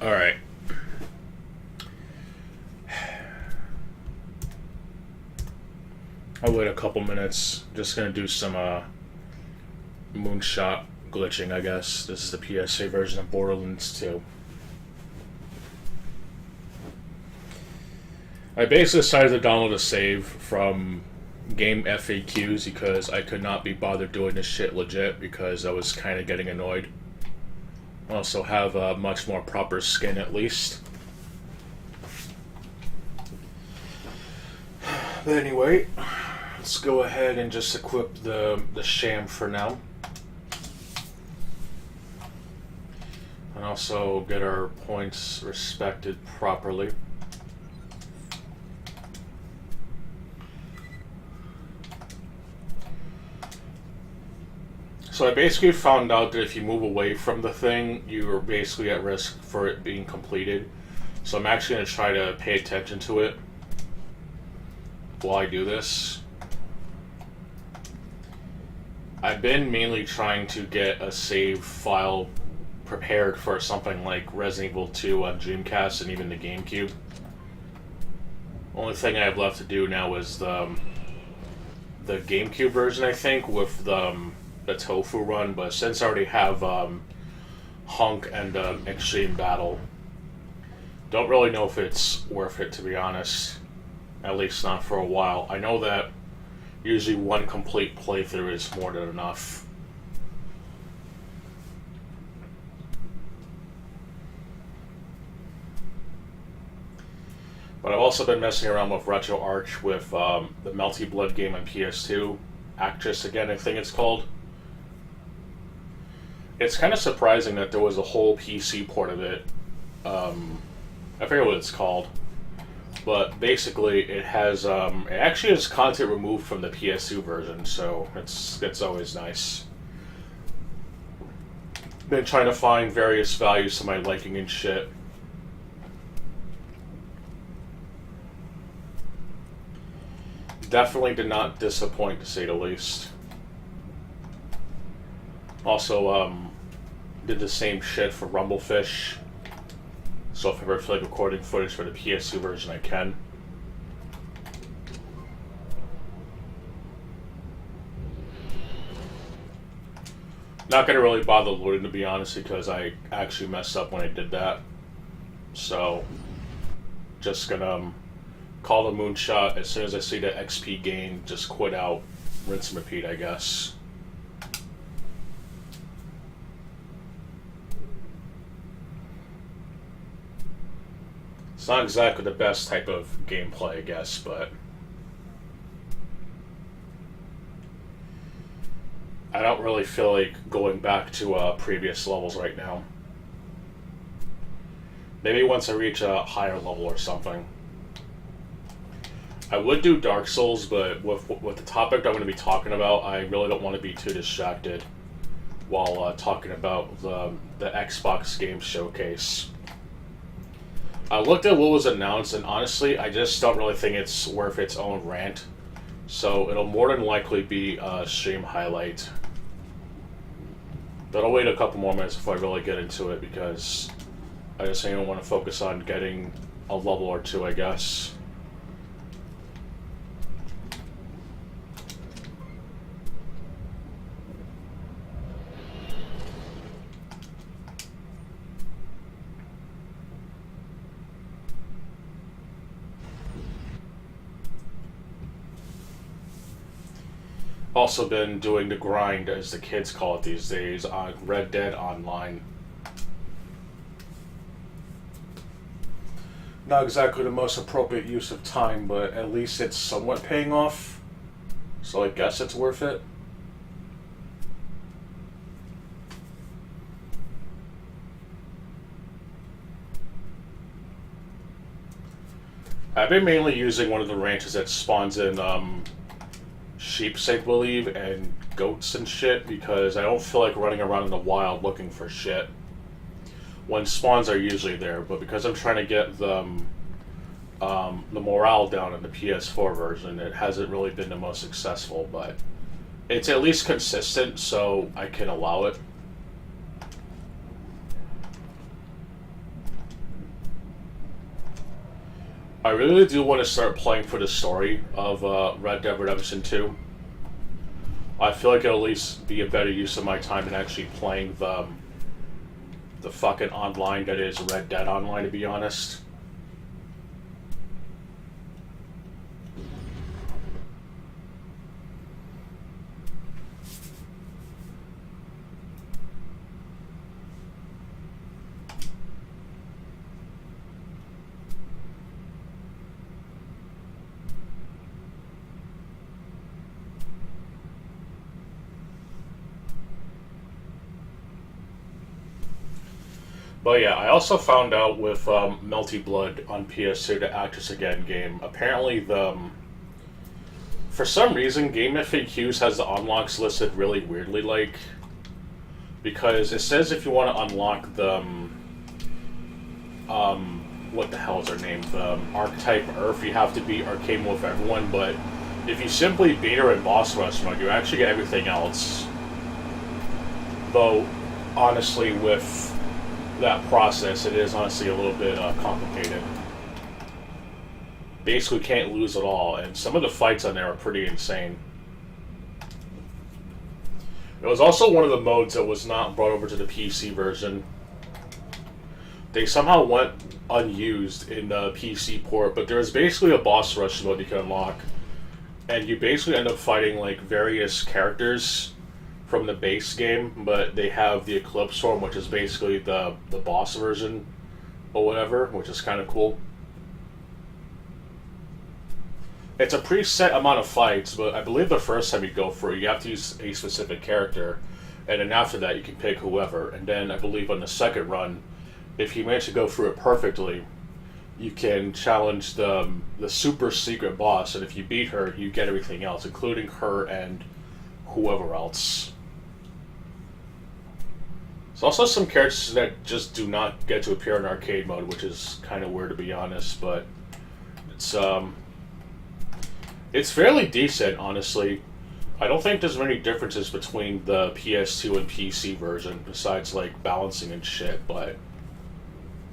Alright. I'll wait a couple minutes. Just gonna do some moonshot glitching, I guess. This is the PSA version of Borderlands 2. I basically decided to download a save from game FAQs because I could not be bothered doing this shit legit because I was kind of getting annoyed. I also have a much more proper skin at least. But anyway, let's go ahead and just equip the sham for now. And also get our points respected properly. So I basically found out that if you move away from the thing, you are basically at risk for it being completed. So I'm actually going to try to pay attention to it while I do this. I've been mainly trying to get a save file prepared for something like Resident Evil 2 on Dreamcast and even the GameCube. Only thing I have left to do now is the GameCube version, I think, with the Tofu run, but since I already have Hunk and Extreme Battle, don't really know if it's worth it, to be honest. At least not for a while. I know that usually one complete playthrough is more than enough. But I've also been messing around with RetroArch with the Melty Blood game on PS2. Actress again, I think it's called. It's kind of surprising that there was a whole PC port of it. I forget what it's called. But basically, it has it actually has content removed from the PS2 version, so it's always nice. Been trying to find various values to my liking and shit. Definitely did not disappoint, to say the least. Also, did the same shit for Rumblefish. So if I ever feel like recording footage for the PS2 version, I can. Not gonna really bother loading, to be honest, because I actually messed up when I did that. So, just gonna call the moonshot as soon as I see the XP gain, just quit out, rinse and repeat, I guess. It's not exactly the best type of gameplay, I guess, but I don't really feel like going back to previous levels right now. Maybe once I reach a higher level or something. I would do Dark Souls, but with the topic I'm going to be talking about, I really don't want to be too distracted while talking about the Xbox Game Showcase. I looked at what was announced, and honestly, I just don't really think it's worth its own rant. So it'll more than likely be a stream highlight. But I'll wait a couple more minutes before I really get into it, because I just think I want to focus on getting a level or two, I guess. Also been doing the grind, as the kids call it these days, on Red Dead Online. Not exactly the most appropriate use of time, but at least it's somewhat paying off. So I guess it's worth it. I've been mainly using one of the ranches that spawns in sheeps, I believe, and goats and shit, because I don't feel like running around in the wild looking for shit when spawns are usually there. But because I'm trying to get the morale down in the PS4 version, it hasn't really been the most successful, but it's at least consistent, so I can allow it. I really do want to start playing for the story of Red Dead Redemption 2. I feel like it'll at least be a better use of my time than actually playing the fucking online that is Red Dead Online, to be honest. But yeah, I also found out with Melty Blood on PS2, the Actress Again game, apparently for some reason, Game FAQs has the unlocks listed really weirdly, like, because it says if you want to unlock the, what the hell is her name, the Archetype Earth, you have to beat Arcade Mode with everyone, but if you simply beat her in Boss Rush mode, you actually get everything else. Though, honestly, with that process, it is honestly a little bit complicated. Basically can't lose at all, and some of the fights on there are pretty insane. It was also one of the modes that was not brought over to the PC version. They somehow went unused in the PC port, but there's basically a boss rush mode you can unlock, and you basically end up fighting like various characters from the base game, but they have the Eclipse form, which is basically the boss version or whatever, which is kind of cool. It's a preset amount of fights, but I believe the first time you go through, you have to use a specific character, and then after that you can pick whoever, and then I believe on the second run, if you manage to go through it perfectly, you can challenge the super secret boss, and if you beat her, you get everything else, including her and whoever else. There's also some characters that just do not get to appear in arcade mode, which is kind of weird to be honest, but it's fairly decent, honestly. I don't think there's many differences between the PS2 and PC version, besides like balancing and shit, but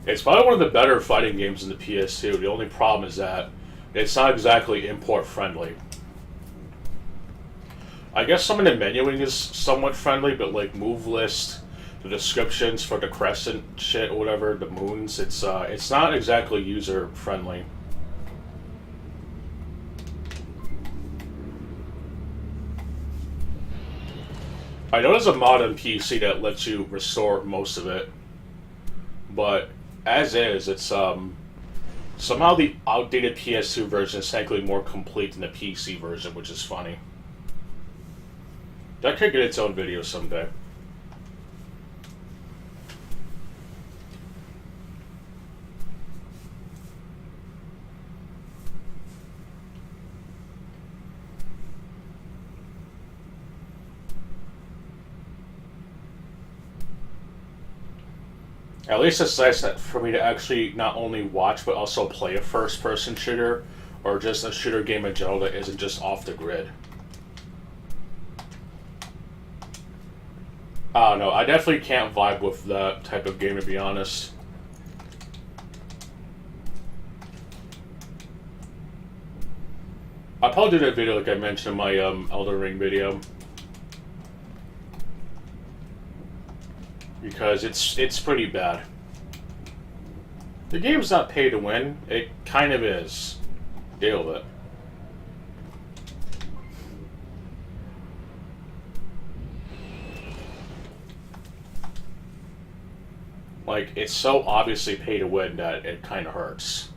it's probably one of the better fighting games in the PS2. The only problem is that it's not exactly import friendly. I guess some of the menuing is somewhat friendly, but like move list, the descriptions for the crescent shit or whatever, the moons, it's not exactly user friendly. I know there's a mod on PC that lets you restore most of it, but as is, it's somehow the outdated PS2 version is technically more complete than the PC version, which is funny. That could get its own video someday. At least it's nice that for me to actually not only watch but also play a first-person shooter, or just a shooter game in general that isn't just off the grid. I don't know, I definitely can't vibe with that type of game, to be honest. I'll probably do that video like I mentioned in my Elden Ring video. Because it's pretty bad. The game's not pay to win. It kind of is. Deal with it. Like, it's so obviously pay to win that it kind of hurts.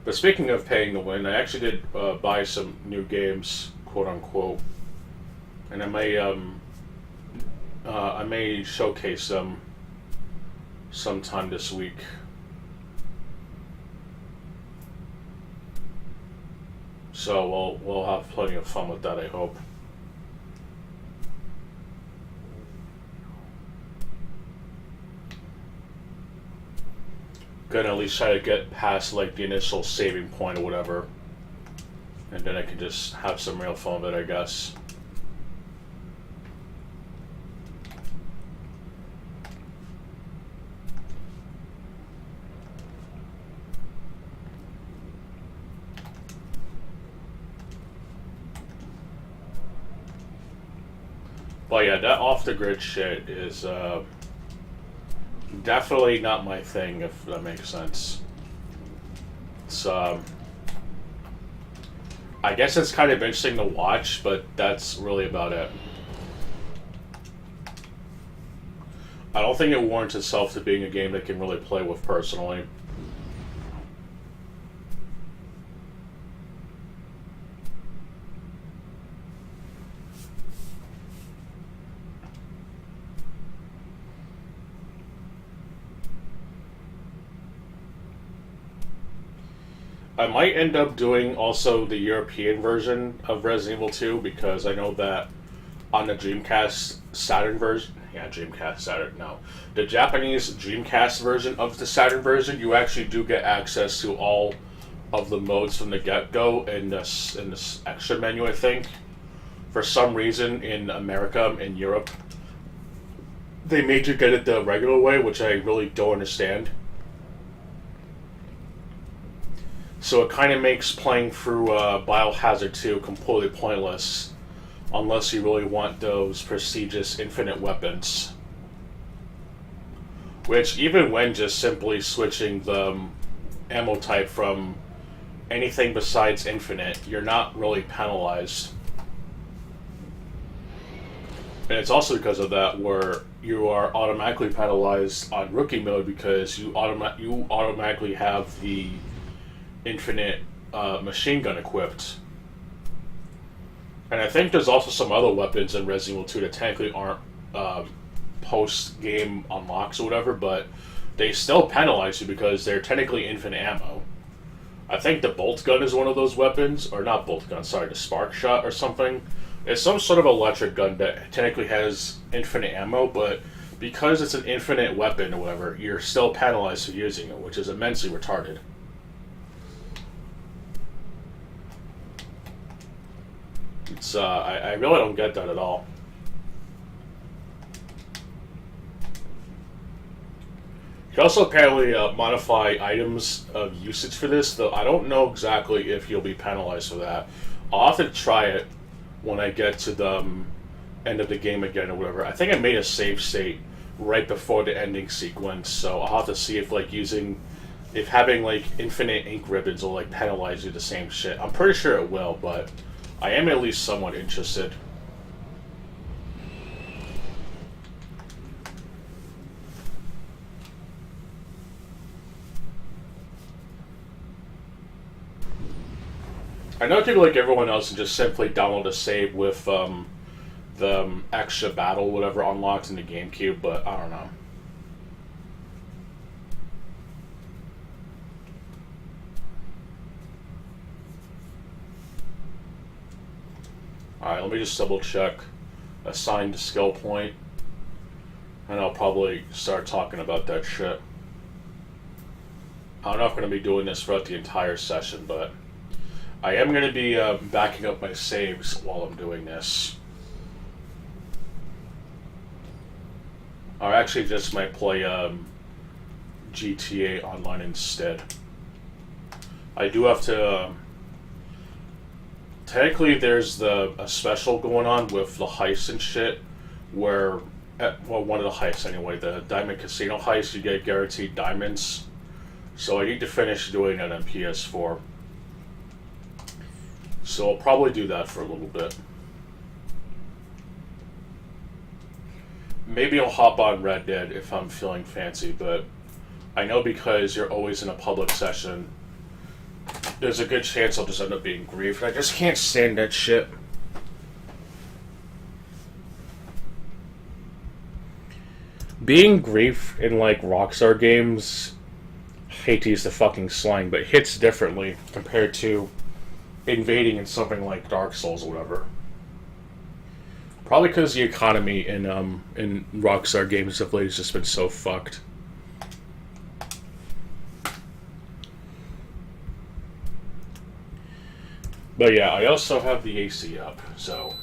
But speaking of paying to win, I actually did buy some new games, quote unquote. And I may showcase them sometime this week. So we'll have plenty of fun with that, I hope. Gonna at least try to get past like the initial saving point or whatever, and then I can just have some real fun with it, I guess. But yeah, that off the grid shit is definitely not my thing, if that makes sense. It's I guess it's kind of interesting to watch, but that's really about it. I don't think it warrants itself to being a game that can really play with personally. I might end up doing also the European version of Resident Evil 2 because I know that on the Dreamcast Saturn version, Dreamcast Saturn, no, the Japanese Dreamcast version of the Saturn version, you actually do get access to all of the modes from the get-go in this extra menu, I think. For some reason, in America, in Europe, they made you get it the regular way, which I really don't understand. So it kind of makes playing through Biohazard 2 completely pointless unless you really want those prestigious infinite weapons. Which, even when just simply switching the ammo type from anything besides infinite, you're not really penalized. And it's also because of that where you are automatically penalized on rookie mode because you automatically have the infinite machine gun equipped. And I think there's also some other weapons in Resident Evil 2 that technically aren't post-game unlocks or whatever, but they still penalize you because they're technically infinite ammo. I think the bolt gun is one of those weapons, or not bolt gun, sorry, the spark shot or something. It's some sort of electric gun that technically has infinite ammo, but because it's an infinite weapon or whatever, you're still penalized for using it, which is immensely retarded. It's, I really don't get that at all. You can also apparently modify items of usage for this, though I don't know exactly if you'll be penalized for that. I'll have to try it when I get to the end of the game again or whatever. I think I made a save state right before the ending sequence, so I'll have to see if if having like infinite ink ribbons will like penalize you the same shit. I'm pretty sure it will, but I am at least somewhat interested. I know people like everyone else and just simply download a save with the extra battle, whatever, unlocked in the GameCube, but I don't know. Alright, let me just double check. Assigned skill point. And I'll probably start talking about that shit. I'm not going to be doing this throughout the entire session, but I am going to be backing up my saves while I'm doing this. I actually just might play GTA Online instead. I do have to... technically, there's a special going on with the heist and shit, where... well, one of the heists anyway, the Diamond Casino heist, you get guaranteed diamonds. So I need to finish doing that on PS4. So I'll probably do that for a little bit. Maybe I'll hop on Red Dead if I'm feeling fancy, but I know because you're always in a public session, there's a good chance I'll just end up being griefed. I just can't stand that shit. Being griefed in, like, Rockstar games, I hate to use the fucking slang, but hits differently compared to invading in something like Dark Souls or whatever. Probably because the economy in Rockstar games of late has just been so fucked. But yeah, I also have the AC up, so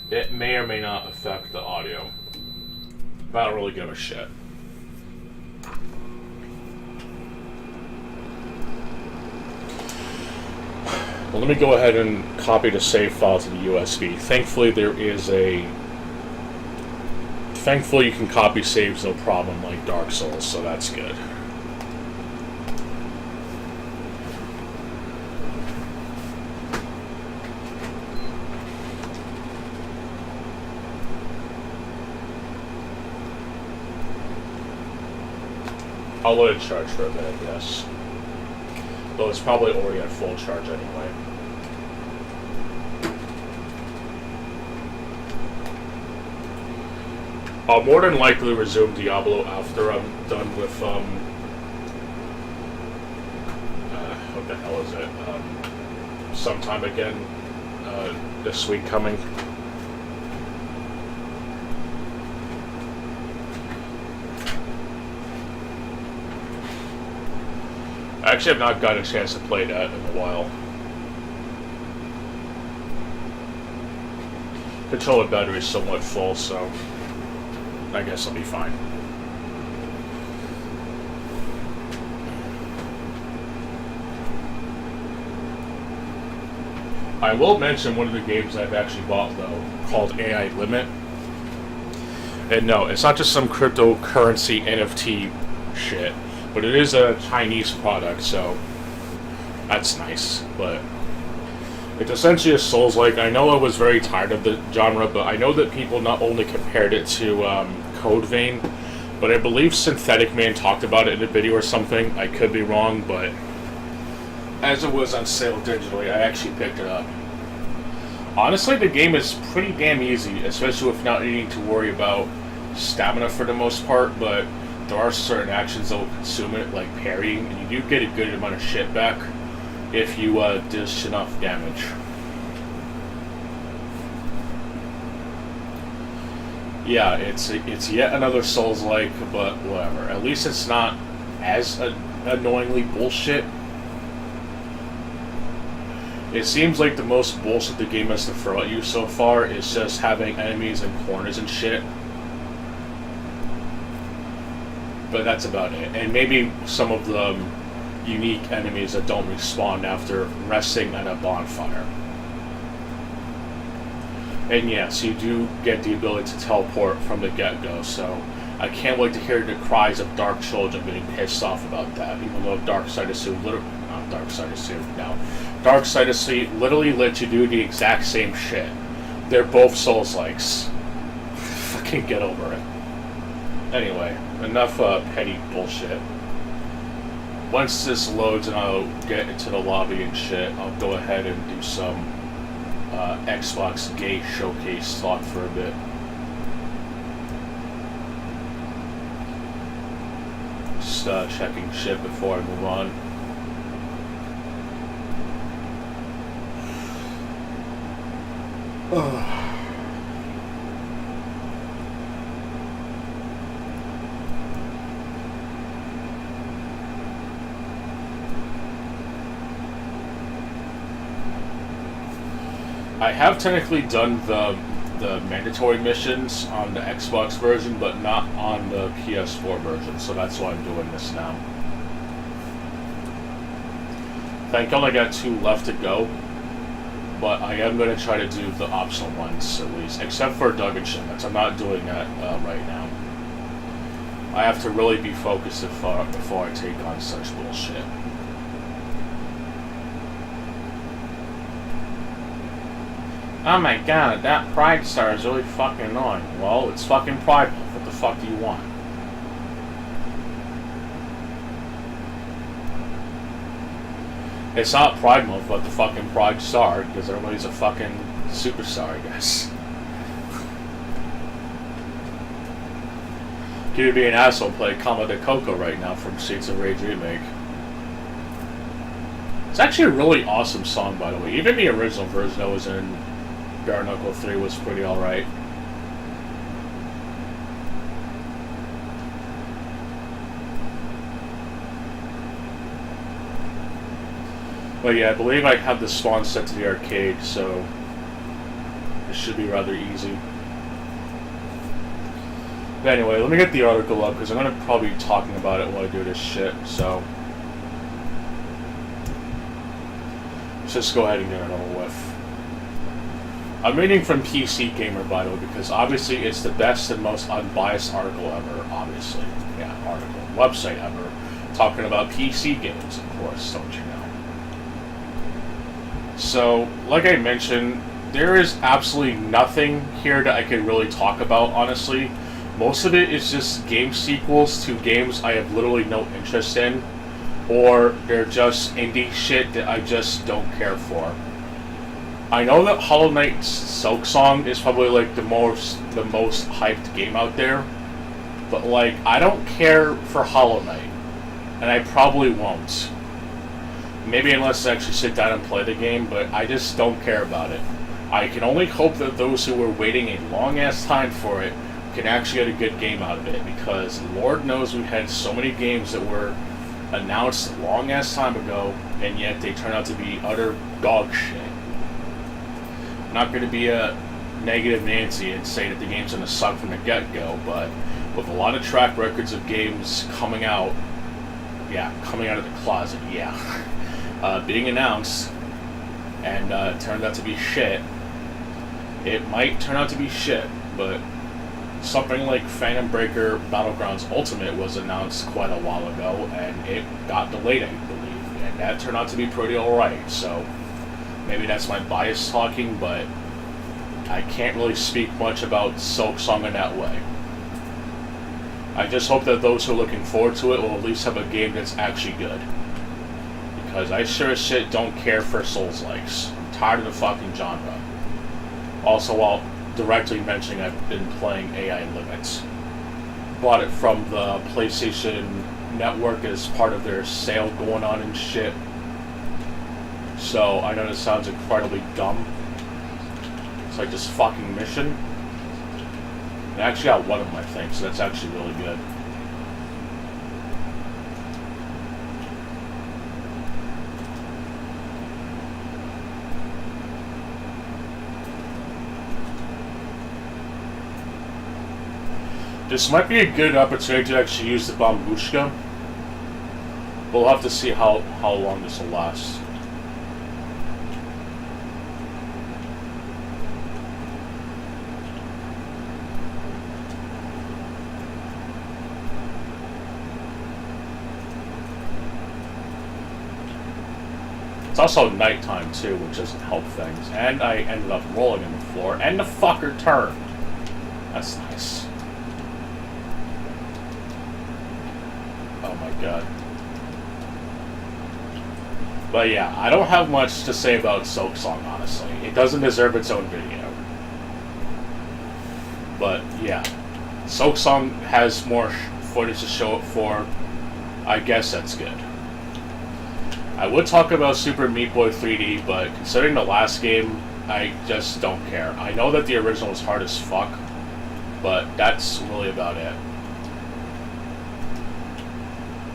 it may or may not affect the audio. But I don't really give a shit. Well, let me go ahead and copy the save file to the USB. Thankfully, there is a Thankfully, you can copy saves no problem like Dark Souls, so that's good. I'll let it charge for a bit, I guess. Though it's probably already at full charge anyway. I'll more than likely resume Diablo after I'm done with, what the hell is it? Sometime again, this week coming. I actually have not gotten a chance to play that in a while. Controller battery is somewhat full, so I guess I'll be fine. I will mention one of the games I've actually bought, though, called AI Limit. And no, it's not just some cryptocurrency NFT shit, but it is a Chinese product, so that's nice. But it's essentially a Souls-like. I know I was very tired of the genre, but I know that people not only compared it to Code Vein, but I believe Synthetic Man talked about it in a video or something. I could be wrong, but as it was on sale digitally, I actually picked it up. Honestly, the game is pretty damn easy, especially with not needing to worry about stamina for the most part, but there are certain actions that will consume it, like parrying, and you do get a good amount of shit back if you dish enough damage. Yeah, it's yet another Souls-like, but whatever. At least it's not as annoyingly bullshit. It seems like the most bullshit the game has to throw at you so far is just having enemies in corners and shit. But that's about it. And maybe some of the unique enemies that don't respawn after resting at a bonfire. And yes, you do get the ability to teleport from the get-go, so I can't wait to hear the cries of Dark children getting pissed off about that, even though Dark Side of Sea literally let you do the exact same shit. They're both Souls-likes. Fucking get over it. Anyway, enough petty bullshit. Once this loads and I'll get into the lobby and shit, I'll go ahead and do some Xbox Gate Showcase talk for a bit. Just checking shit before I move on. I have technically done the mandatory missions on the Xbox version, but not on the PS4 version, so that's why I'm doing this now. I think I only got 2 left to go, but I am going to try to do the optional ones at least, except for Duggan Shipments. I'm not doing that right now. I have to really be focused before I take on such bullshit. Oh my god, that Pride Star is really fucking annoying. Well, it's fucking Pride Month. What the fuck do you want? It's not Pride Month, but the fucking Pride Star, because everybody's a fucking superstar, I guess. Could be an asshole play Kama de Coco right now from Streets of Rage Remake. It's actually a really awesome song, by the way. Even the original version that was in Bare Knuckle 3 was pretty alright. But yeah, I believe I have the spawn set to the arcade, so it should be rather easy. But anyway, let me get the article up, because I'm going to probably be talking about it while I do this shit, so let's just go ahead and get it over with. I'm reading from PC Gamer, by the way, because obviously it's the best and most unbiased article ever, obviously. Yeah, article. Website ever. Talking about PC games, of course, don't you know? So, like I mentioned, there is absolutely nothing here that I can really talk about, honestly. Most of it is just game sequels to games I have literally no interest in, or they're just indie shit that I just don't care for. I know that Hollow Knight's Silksong is probably like the most hyped game out there, but like I don't care for Hollow Knight, and I probably won't. Maybe unless I actually sit down and play the game, but I just don't care about it. I can only hope that those who were waiting a long ass time for it can actually get a good game out of it, because Lord knows we've had so many games that were announced a long ass time ago, and yet they turn out to be utter dog shit. I'm not going to be a negative Nancy and say that the game's going to suck from the get-go, but with a lot of track records of games coming out of the closet, being announced, and it turned out to be shit. It might turn out to be shit, but something like Phantom Breaker Battlegrounds Ultimate was announced quite a while ago, and it got delayed, I believe, and that turned out to be pretty alright, so maybe that's my bias talking, but I can't really speak much about Silksong in that way. I just hope that those who are looking forward to it will at least have a game that's actually good. Because I sure as shit don't care for Souls-likes. I'm tired of the fucking genre. Also, while directly mentioning I've been playing AI Limits. Bought it from the PlayStation Network as part of their sale going on and shit. So, I know this sounds incredibly dumb. It's like this fucking mission. I actually got one of them, I think, so that's actually really good. This might be a good opportunity to actually use the Bambushka. We'll have to see how long this will last. It's also nighttime too, which doesn't help things. And I ended up rolling on the floor, and the fucker turned. That's nice. Oh my god. But yeah, I don't have much to say about Silksong, honestly. It doesn't deserve its own video. But yeah, Silksong has more footage to show it for. I guess that's good. I would talk about Super Meat Boy 3D, but considering the last game, I just don't care. I know that the original was hard as fuck, but that's really about it.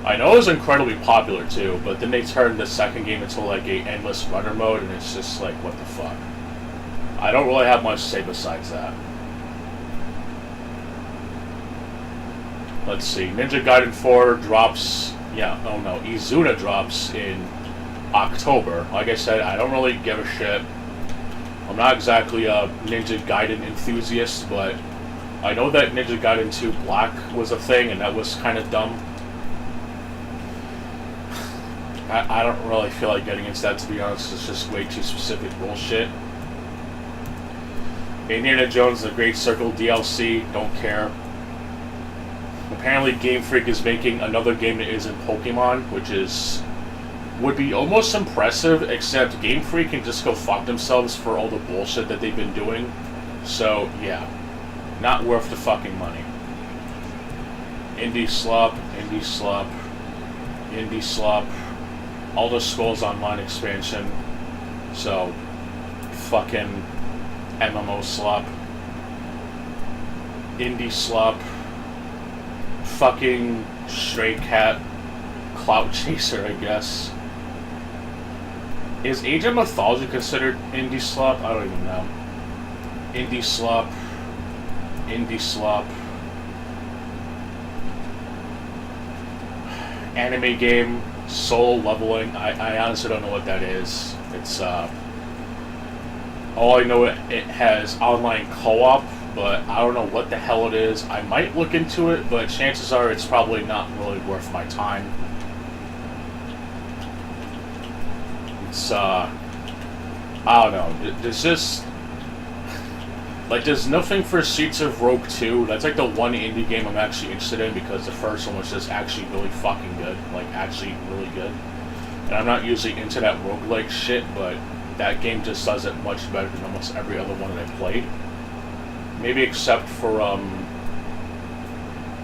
I know it was incredibly popular too, but then they turned the second game into like a endless runner mode, and it's just like, what the fuck. I don't really have much to say besides that. Let's see, Ninja Gaiden 4 drops... Izuna drops in October. Like I said, I don't really give a shit. I'm not exactly a Ninja Gaiden enthusiast, but I know that Ninja Gaiden 2 Black was a thing, and that was kind of dumb. I don't really feel like getting into that, to be honest. It's just way too specific bullshit. Indiana Jones The Great Circle DLC, don't care. Apparently Game Freak is making another game that isn't Pokemon, which would be almost impressive, except Game Freak can just go fuck themselves for all the bullshit that they've been doing. So, yeah. Not worth the fucking money. Indie Slop, Indie Slop, Indie Slop. Elder Scrolls Online expansion. So, fucking MMO Slop. Indie Slop. Fucking Stray Cat Clout Chaser, I guess. Is Age of Mythology considered indie slop? I don't even know. Indie slop. Indie slop. Anime game. Soul Leveling. I honestly don't know what that is. It's All I know it has online co-op, but I don't know what the hell it is. I might look into it, but chances are it's probably not really worth my time. It's I don't know. There's just like there's nothing for Streets of Rogue 2. That's like the one indie game I'm actually interested in because the first one was just actually really fucking good, like actually really good. And I'm not usually into that roguelike shit, but that game just does it much better than almost every other one that I played. Maybe except for,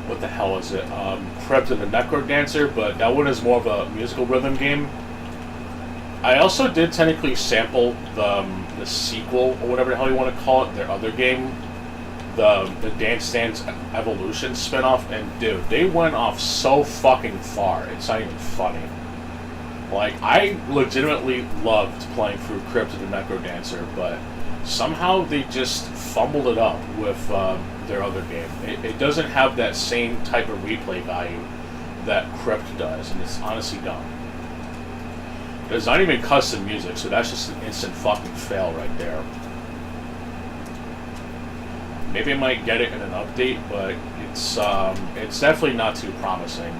what the hell is it? Crypt of the Necro Dancer, but that one is more of a musical rhythm game. I also did technically sample the sequel, or whatever the hell you want to call it, their other game, the Dance Dance Evolution spinoff, and dude, they went off so fucking far, it's not even funny. Like, I legitimately loved playing through Crypt of the Necro Dancer, but somehow they just fumbled it up with their other game. It doesn't have that same type of replay value that Crypt does, and it's honestly dumb. There's not even custom music, so that's just an instant fucking fail right there. Maybe I might get it in an update, but it's definitely not too promising.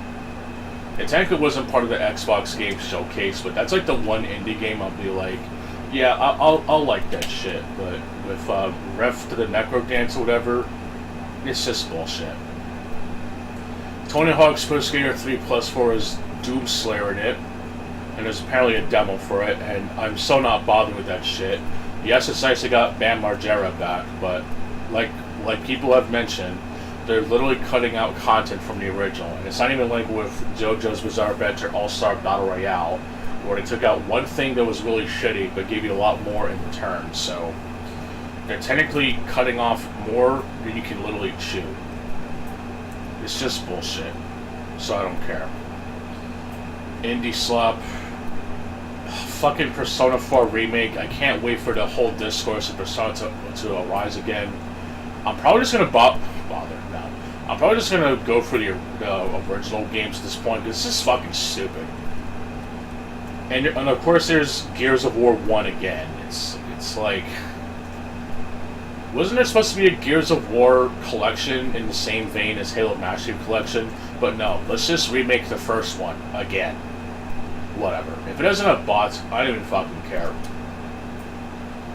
It technically wasn't part of the Xbox Game Showcase, but that's like the one indie game I'll be like, yeah, I'll like that shit. But with Ref to the Necro Dance or whatever, it's just bullshit. Tony Hawk's Pro Skater 3 Plus 4 is Doomslayer in it, and there's apparently a demo for it, and I'm so not bothered with that shit. Yes, it's nice they got Bam Margera back, but like people have mentioned, they're literally cutting out content from the original, and it's not even like with JoJo's Bizarre Adventure All-Star Battle Royale, where they took out one thing that was really shitty, but gave you a lot more in return, so they're technically cutting off more than you can literally chew. It's just bullshit, so I don't care. Indie Slop. Fucking Persona 4 Remake, I can't wait for the whole discourse of Persona to arise again. I'm probably just gonna I'm probably just gonna go for the original games at this point, because it's just fucking stupid. And of course there's Gears of War 1 again. It's like, wasn't there supposed to be a Gears of War collection in the same vein as Halo Master Chief Collection? But no, let's just remake the first one again. Whatever. If it doesn't have bots, I don't even fucking care.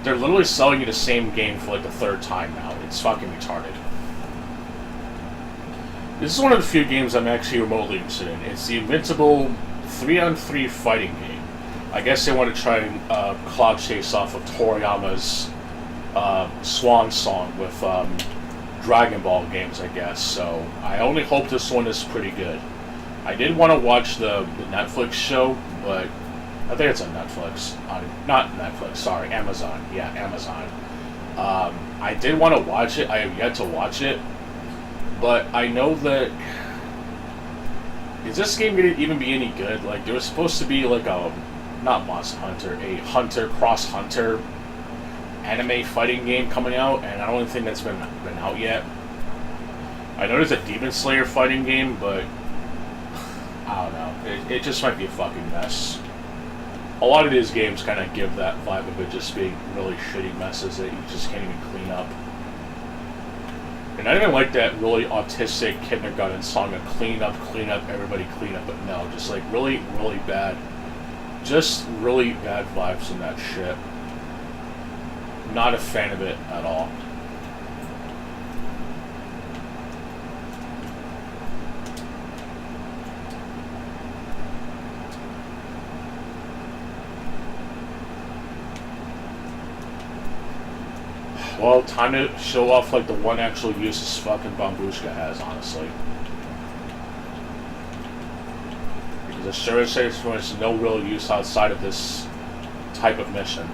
They're literally selling you the same game for like the third time now. It's fucking retarded. This is one of the few games I'm actually remotely interested in. It's the Invincible 3-on-3 fighting game. I guess they want to try and cloud chase off of Toriyama's Swan Song with Dragon Ball games, I guess. So I only hope this one is pretty good. I did want to watch the Netflix show, but I think it's on Netflix. Not Netflix, sorry, Amazon. Yeah, Amazon. I did want to watch it. I have yet to watch it. But I know that... Is this game going to even be any good? Like, there was supposed to be like a... Not Monster Hunter, a Cross-Hunter anime fighting game coming out, and I don't think that's been out yet. I know there's a Demon Slayer fighting game, but... I don't know. It just might be a fucking mess. A lot of these games kind of give that vibe of it just being really shitty messes that you just can't even clean up. And I didn't like that really autistic kindergarten song of clean up, everybody clean up, but no, just like really, really bad. Just really bad vibes from that shit. Not a fan of it at all. Well, time to show off like the one actual use this fucking Bambushka has, honestly. Because it sure says there's no real use outside of this type of mission.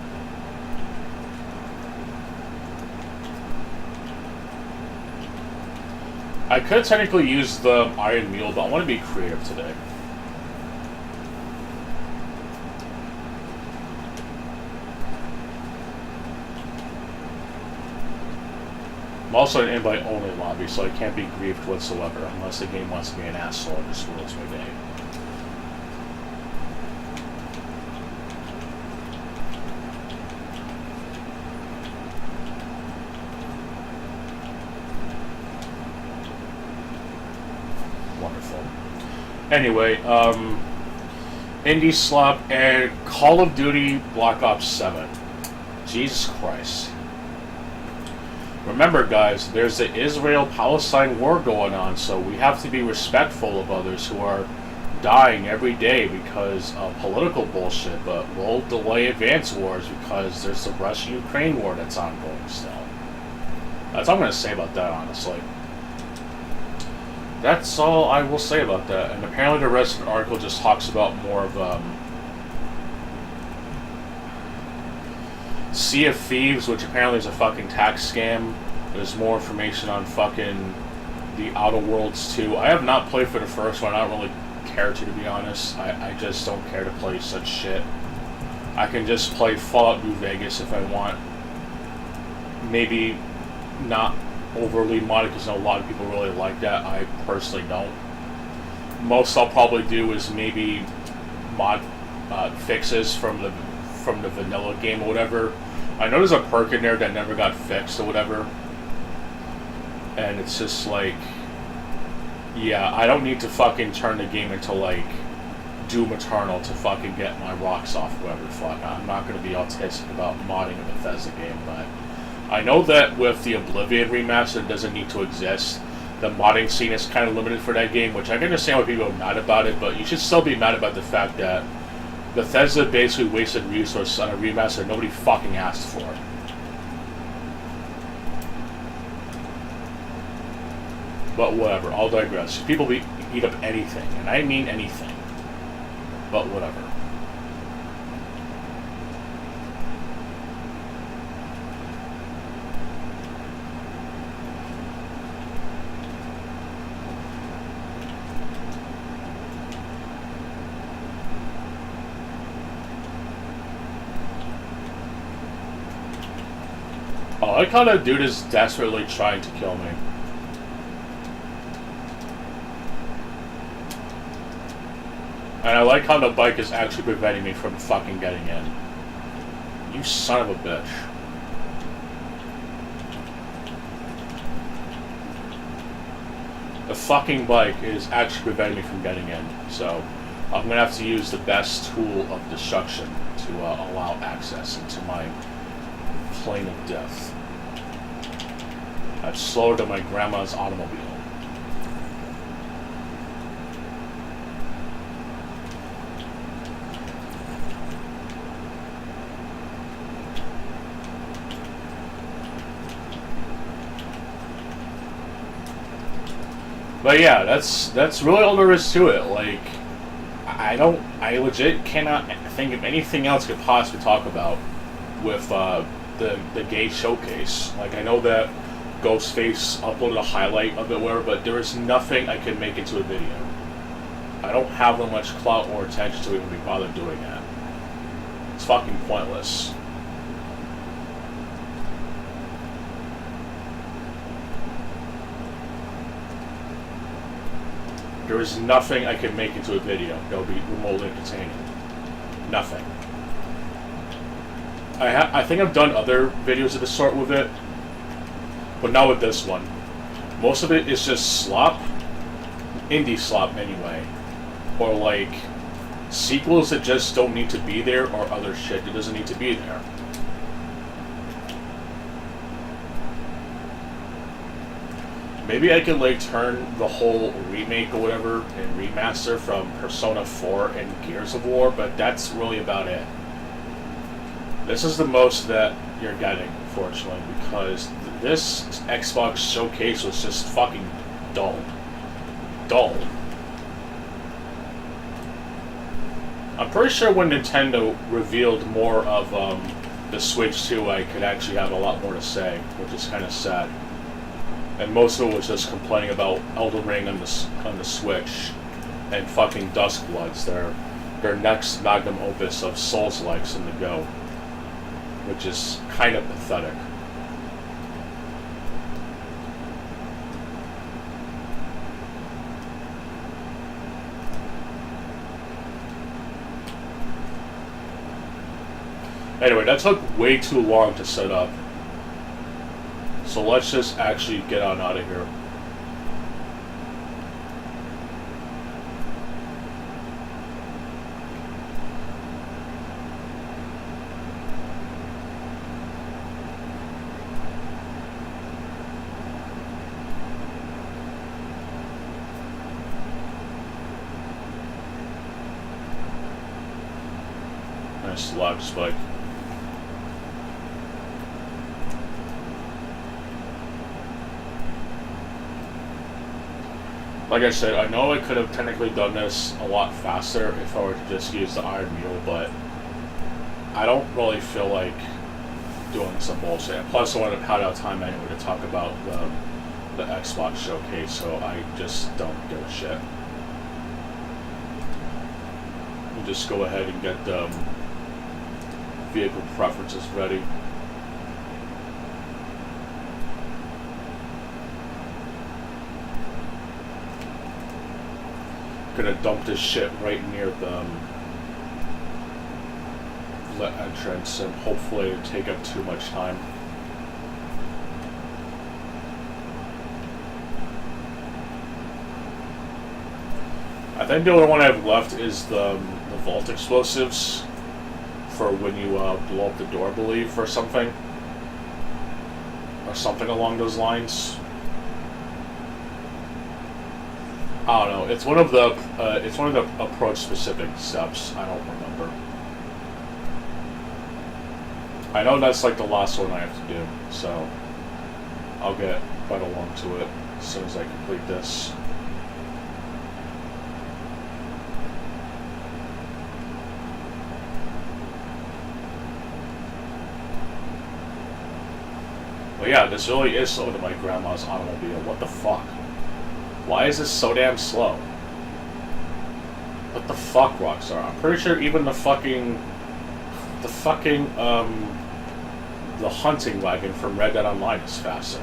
I could technically use the Iron Mule, but I want to be creative today. I'm also in an invite-only lobby, so I can't be grieved whatsoever, unless the game wants to be an asshole and just rules my day. Wonderful. Anyway, Indie Slop and Call of Duty Black Ops 7. Jesus Christ. Remember, guys, there's the Israel-Palestine war going on, so we have to be respectful of others who are dying every day because of political bullshit, but we'll delay advance wars because there's the Russia-Ukraine war that's ongoing still. That's all I'm going to say about that, honestly. That's all I will say about that. And apparently the rest of the article just talks about more of Sea of Thieves, which apparently is a fucking tax scam. There's more information on fucking the Outer Worlds 2. I have not played for the first one. I don't really care to be honest. I just don't care to play such shit. I can just play Fallout New Vegas if I want. Maybe not overly modded because a lot of people really like that. I personally don't. Most I'll probably do is maybe mod fixes from the vanilla game or whatever. I know there's a perk in there that never got fixed or whatever, and it's just like, yeah, I don't need to fucking turn the game into like Doom Eternal to fucking get my rocks off whoever the fuck. I'm not going to be autistic about modding a Bethesda game, but I know that with the Oblivion remaster, it doesn't need to exist. The modding scene is kind of limited for that game, which I can understand why people are mad about it, but you should still be mad about the fact that Bethesda basically wasted resources on a remaster nobody fucking asked for. But whatever, I'll digress. People eat up anything, and I mean anything. But whatever. I like how that dude is desperately trying to kill me. And I like how the bike is actually preventing me from fucking getting in. You son of a bitch. The fucking bike is actually preventing me from getting in. So I'm gonna have to use the best tool of destruction to allow access into my plane of death. I've slowed to my grandma's automobile. But yeah, that's really all there is to it. Like, I legit cannot think of anything else I could possibly talk about with the gay showcase. Like, I know that Ghostface uploaded a highlight of it, whatever, but there is nothing I can make into a video. I don't have that much clout or attention to even be bothered doing that. It's fucking pointless. There is nothing I can make into a video that will be remotely entertaining. Nothing. I think I've done other videos of the sort with it, but not with this one. Most of it is just slop, indie slop anyway, or like sequels that just don't need to be there, or other shit that doesn't need to be there. Maybe I can like turn the whole remake or whatever and remaster from Persona 4 and Gears of War, but that's really about it. This is the most that you're getting, unfortunately, because this Xbox showcase was just fucking dull. Dull. I'm pretty sure when Nintendo revealed more of the Switch 2, I could actually have a lot more to say, which is kind of sad. And most of it was just complaining about Elden Ring on the Switch and fucking Duskbloods, their next magnum opus of Souls-likes in the go, which is kind of pathetic. Anyway, that took way too long to set up. So let's just actually get on out of here. nice lugs, but like I said, I know I could have technically done this a lot faster if I were to just use the Iron Mule, but I don't really feel like doing some bullshit. Plus, I wanted to pad out time anyway to talk about the Xbox showcase, so I just don't give a shit. We'll just go ahead and get vehicle preferences ready. Gonna dump this shit right near the entrance and hopefully it'll take up too much time. I think the only one I have left is the vault explosives for when you blow up the door, I believe, or something along those lines. I don't know. It's one of the approach specific steps. I don't remember. I know that's like the last one I have to do, so I'll get right along to it as soon as I complete this. But yeah, this really is slow to my grandma's automobile. What the fuck? Why is this so damn slow? What the fuck, Rockstar? I'm pretty sure even the hunting wagon from Red Dead Online is faster.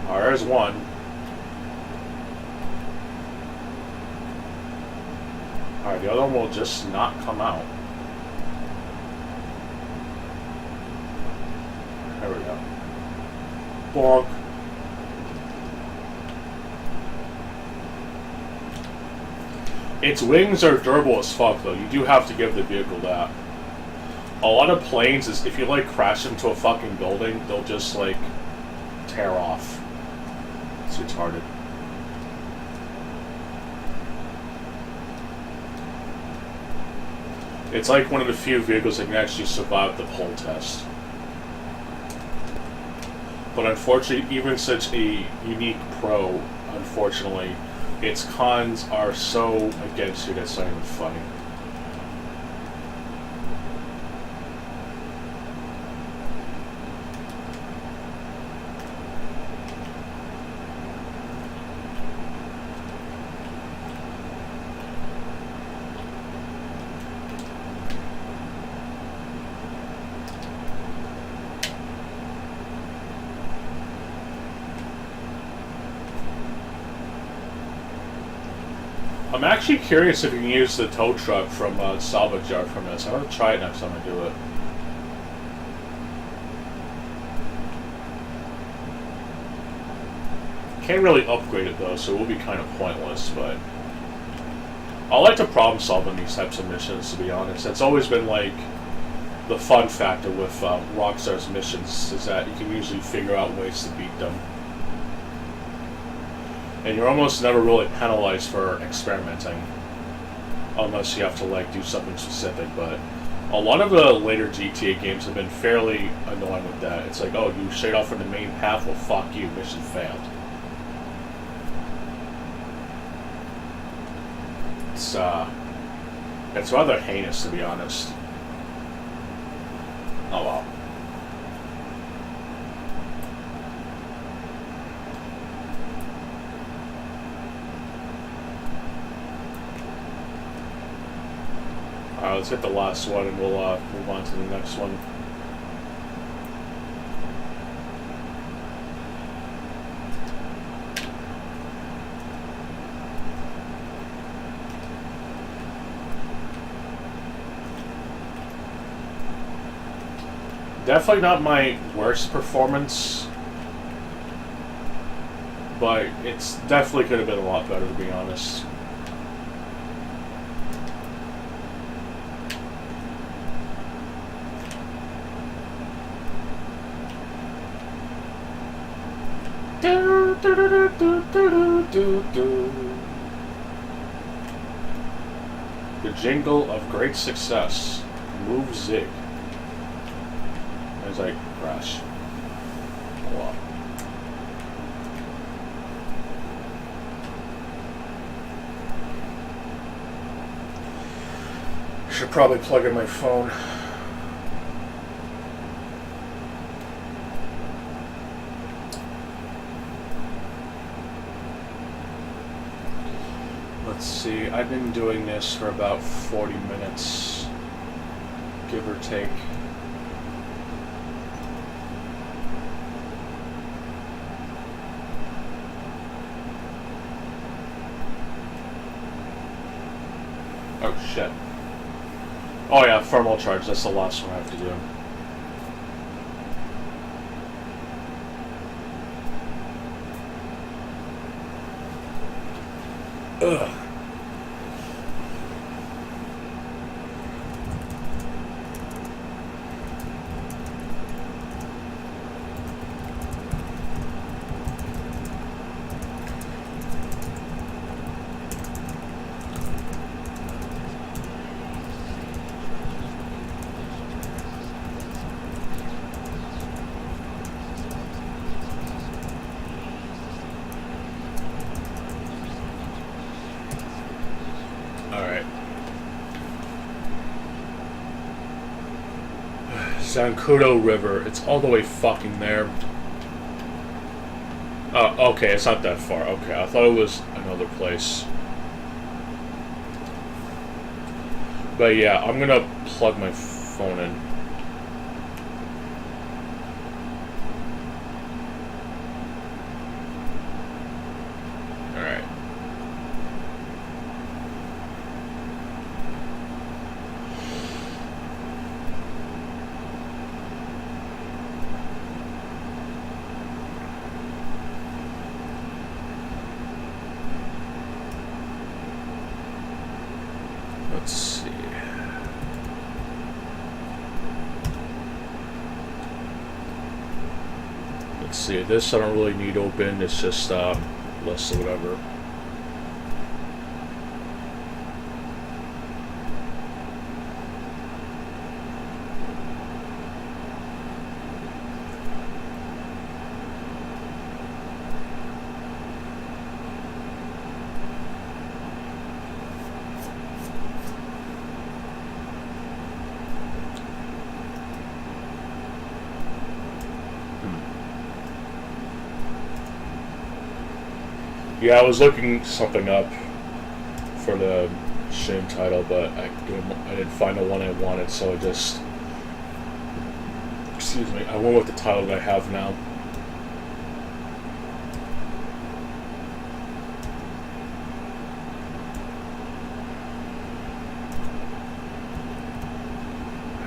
Alright, there's one. Alright, the other one will just not come out. There we go. Bonk. Its wings are durable as fuck, though. You do have to give the vehicle that. A lot of planes, is if you, like, crash into a fucking building, they'll just, like, tear off. It's retarded. It's like one of the few vehicles that can actually survive the pull test. But unfortunately, even such a unique pro, unfortunately, its cons are so against you that's not even funny. I'm actually curious if you can use the tow truck from Salvage Yard from this. I'm going to try it next time I do it. Can't really upgrade it though, so it will be kind of pointless, but I like to problem solve in these types of missions, to be honest. That's always been like the fun factor with Rockstar's missions, is that you can usually figure out ways to beat them. And you're almost never really penalized for experimenting, unless you have to like do something specific. But a lot of the later GTA games have been fairly annoying with that. It's like, oh, you straight off from the main path, well, fuck you, mission failed. It's rather heinous, to be honest. Oh well. Alright, let's hit the last one and we'll move on to the next one. Definitely not my worst performance, but it's definitely could have been a lot better, to be honest. The jingle of great success. Move zig. As I crash. Wow. Should probably plug in my phone. Let's see, I've been doing this for about 40 minutes, give or take. Oh shit. Oh yeah, thermal charge, that's the last one I have to do. Ugh. Zancudo River. It's all the way fucking there. Oh, okay, it's not that far. Okay, I thought it was another place. But yeah, I'm gonna plug my phone in. Alright. Let's see. Let's see. This I don't really need open. It's just list or whatever. Yeah, I was looking something up for the stream title, but I didn't find the one I wanted, so I just... Excuse me, I went with the title that I have now.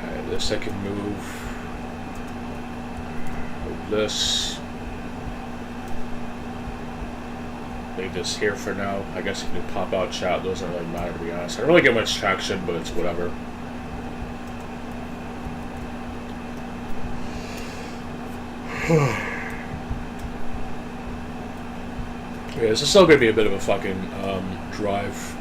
Alright, this I can move. Move this. Leave this here for now. I guess you can pop out chat. Those don't really matter, to be honest. I don't really get much traction, but it's whatever. Yeah, this is still going to be a bit of a fucking drive.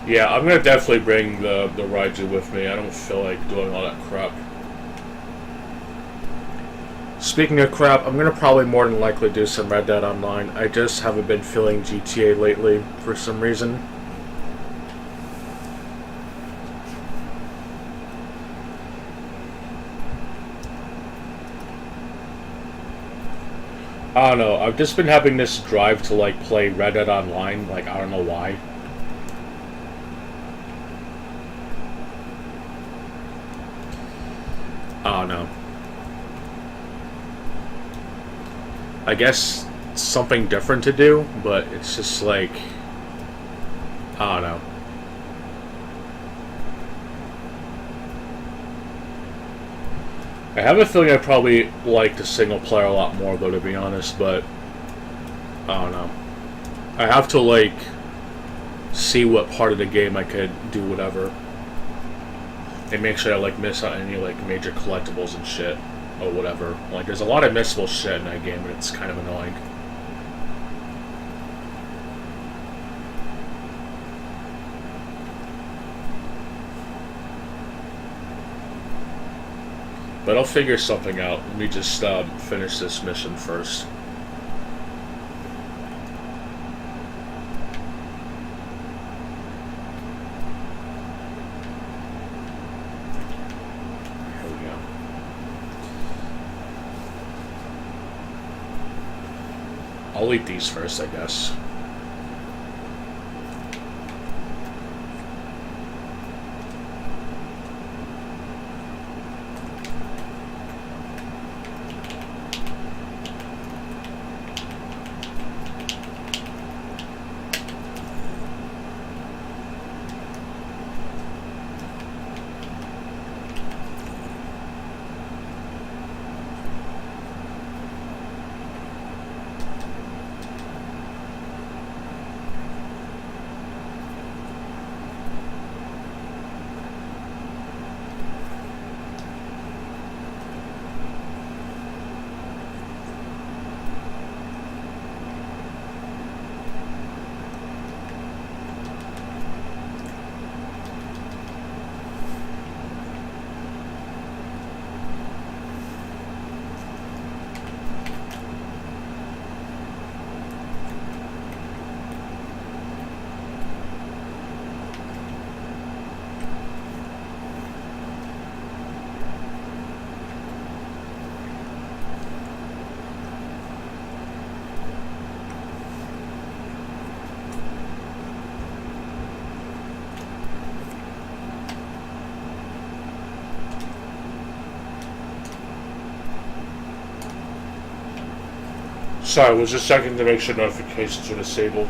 Yeah, I'm gonna definitely bring the Raiju with me. I don't feel like doing all that crap. Speaking of crap, I'm gonna probably more than likely do some Red Dead Online. I just haven't been feeling GTA lately for some reason. I don't know, I've just been having this drive to like play Red Dead Online, like I don't know why. I don't know. I guess something different to do, but it's just like I don't know. I have a feeling I probably like the single player a lot more, though, to be honest, but I don't know. I have to, like, see what part of the game I could do whatever. And make sure I, like, miss out any, like, major collectibles and shit. Or whatever. Like, there's a lot of missable shit in that game, and it's kind of annoying. But I'll figure something out. Let me just finish this mission first. Here we go. I'll eat these first, I guess. Sorry, I was just checking to make sure notifications are disabled.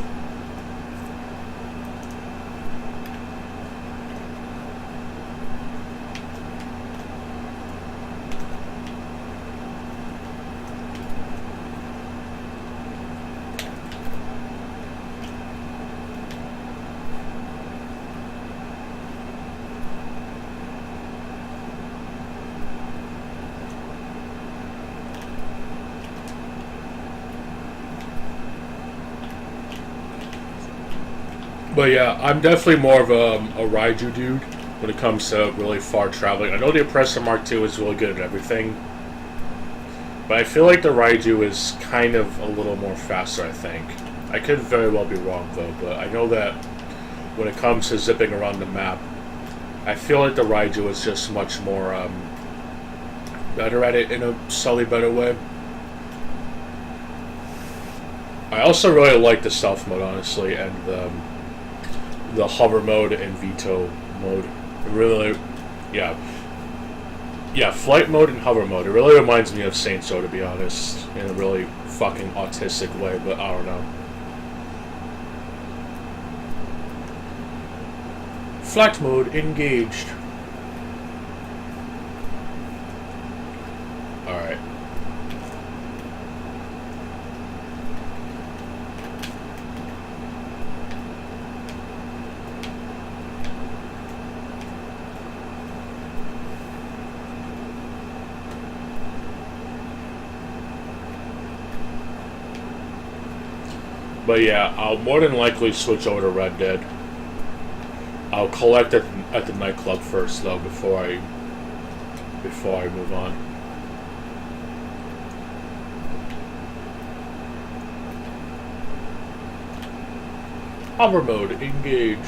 But yeah, I'm definitely more of a Raiju dude when it comes to really far traveling. I know the Oppressor Mark II is really good at everything, but I feel like the Raiju is kind of a little more faster, I think. I could very well be wrong, though, but I know that when it comes to zipping around the map, I feel like the Raiju is just much more better at it in a slightly better way. I also really like the stealth mode, honestly, and the hover mode and veto mode. Really, yeah, flight mode and hover mode. It really reminds me of Saints Row, to be honest, in a really fucking autistic way. But I don't know. Flight mode engaged. All right. But yeah, I'll more than likely switch over to Red Dead. I'll collect at the nightclub first, though, before I move on. Hover mode engaged.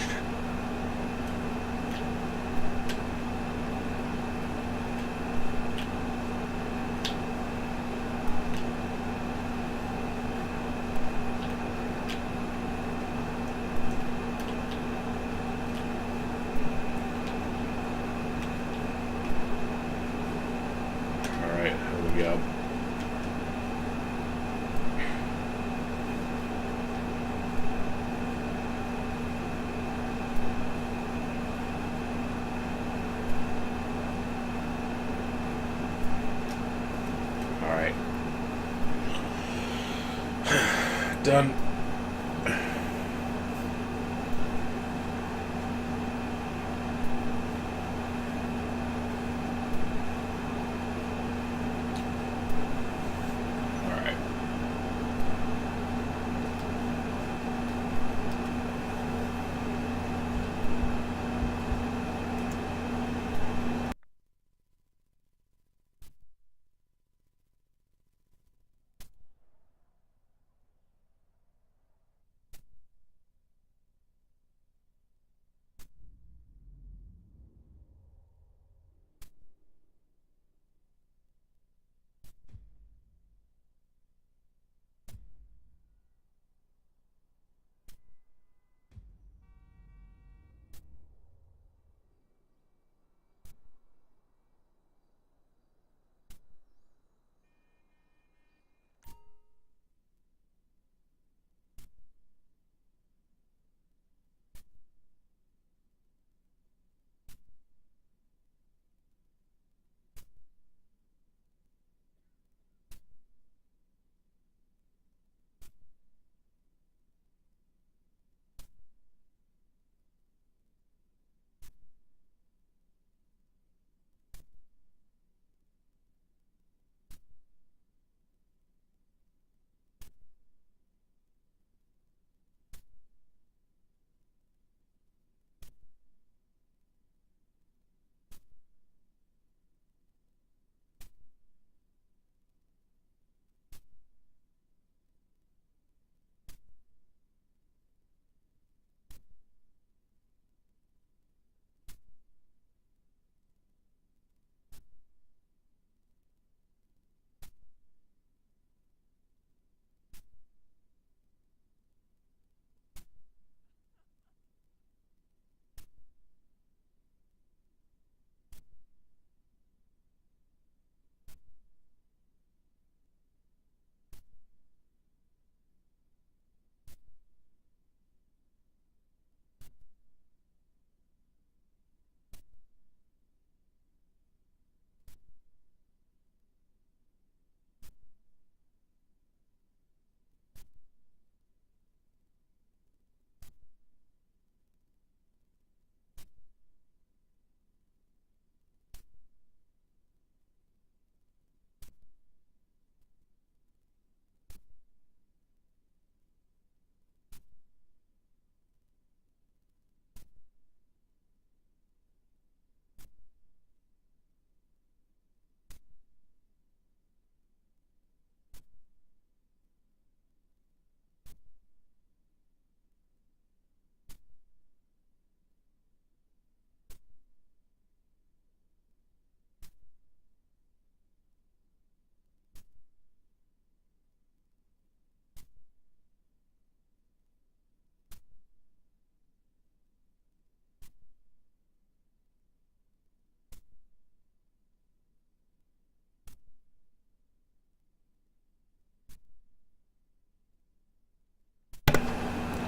done.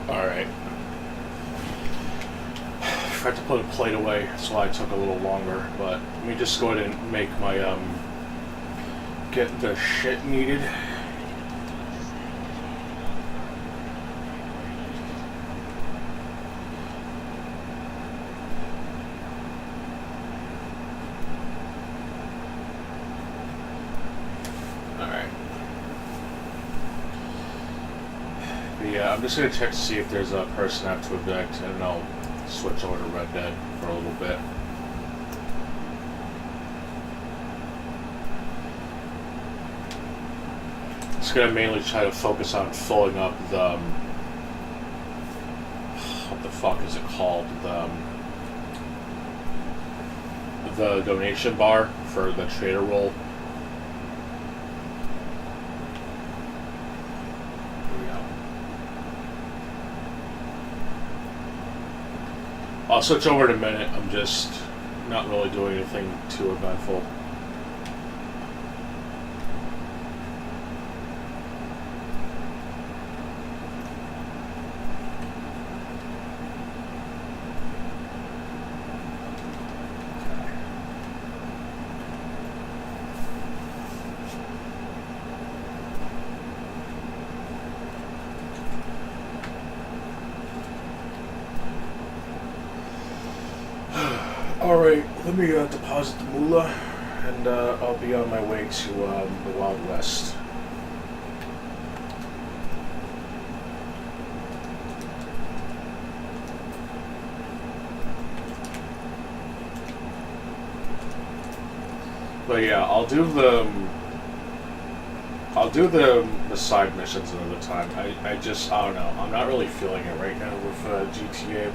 Alright. I tried to put a plate away, that's why it took a little longer, but let me just go ahead and make my, get the shit needed. Yeah, I'm just gonna check to see if there's a person I have to evict, and then I'll switch over to Red Dead for a little bit. Just gonna mainly try to focus on filling up the what the fuck is it called? The donation bar for the trader role. I'll switch over in a minute. I'm just not really doing anything too eventful. Alright, let me deposit the moolah, and I'll be on my way to the Wild West. But yeah, I'll do the side missions another time. I don't know. I'm not really feeling it right now with GTA.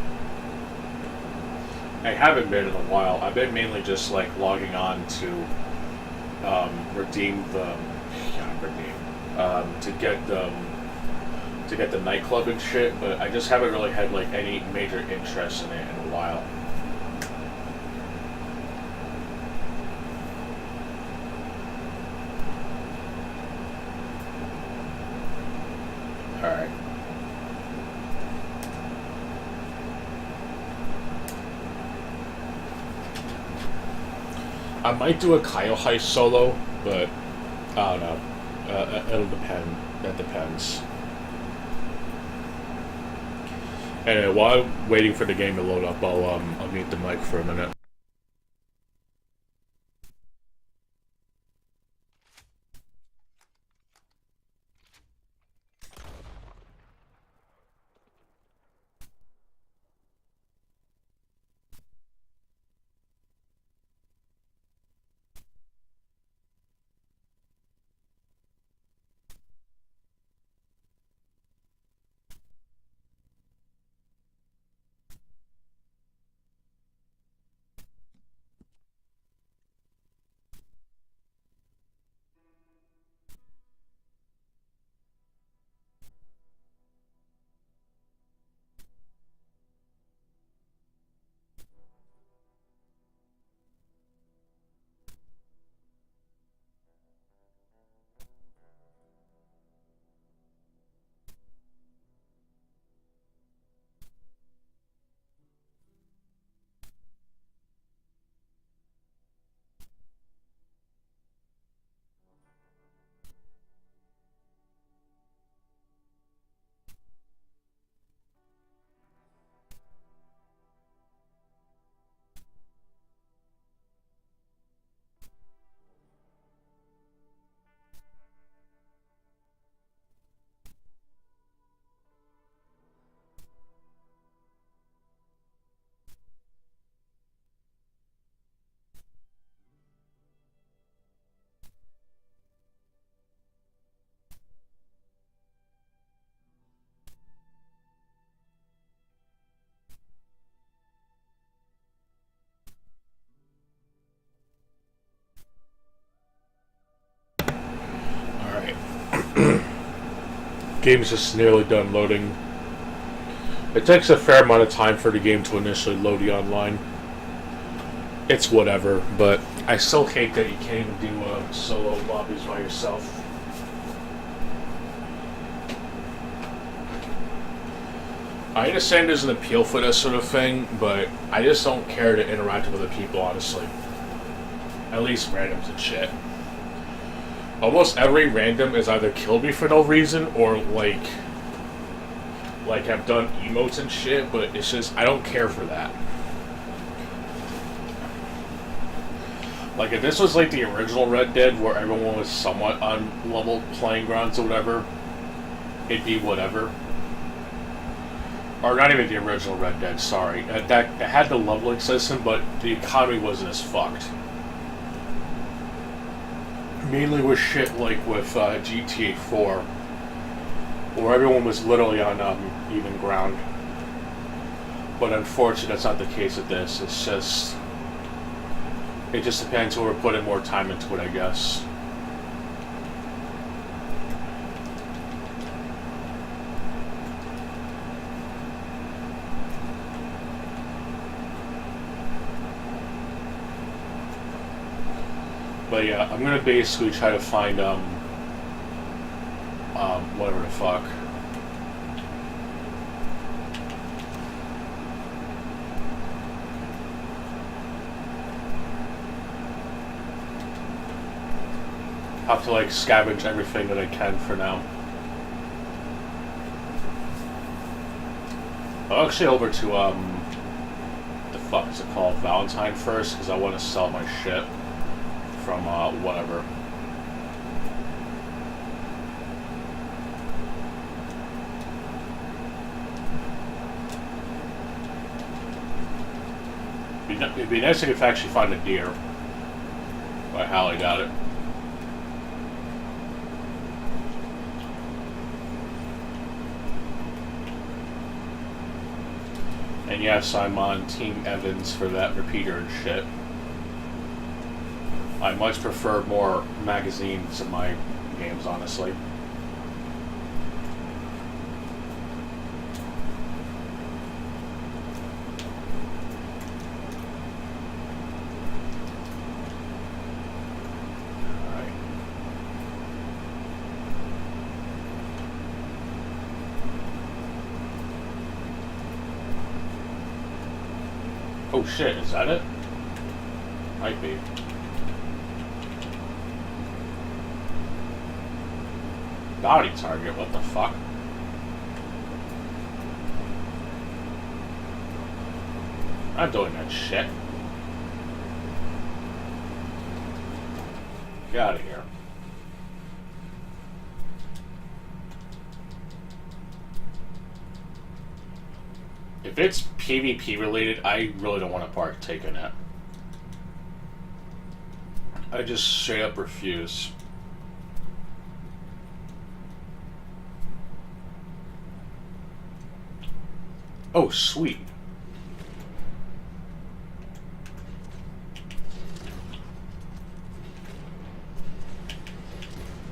I haven't been in a while. I've been mainly just like logging on to to get the nightclub and shit, but I just haven't really had like any major interest in it in a while. Alright. I might do a Kyle Heist solo, but I don't know. It'll depend. That depends. Anyway, while I'm waiting for the game to load up, I'll mute the mic for a minute. Game's just nearly done loading. It takes a fair amount of time for the game to initially load you online. It's whatever, but I still hate that you can't even do solo lobbies by yourself. I understand there's an appeal for this sort of thing, but I just don't care to interact with other people, honestly. At least randoms and shit. Almost every random has either killed me for no reason or like have done emotes and shit, but it's just I don't care for that. Like if this was like the original Red Dead where everyone was somewhat on level playing grounds or whatever, it'd be whatever. Or not even the original Red Dead, sorry. It had the leveling system, but the economy wasn't as fucked. Mainly with shit like with GTA 4, where everyone was literally on even ground. But unfortunately, that's not the case with this. It just depends who we're putting more time into it, I guess. But yeah, I'm gonna basically try to find whatever the fuck. Have to like scavenge everything that I can for now. I'll actually over to the fuck is it called, Valentine first, because I want to sell my shit from whatever. It'd be nice if I could actually find a deer. But how I got it. And yes, I'm on Team Evans for that repeater and shit. I much prefer more magazines in my games, honestly. Oh shit, is that it? Might be. Body target, what the fuck? I'm not doing that shit. Get out of here. If it's PvP related, I really don't want to partake in it. I just straight up refuse. Oh, sweet.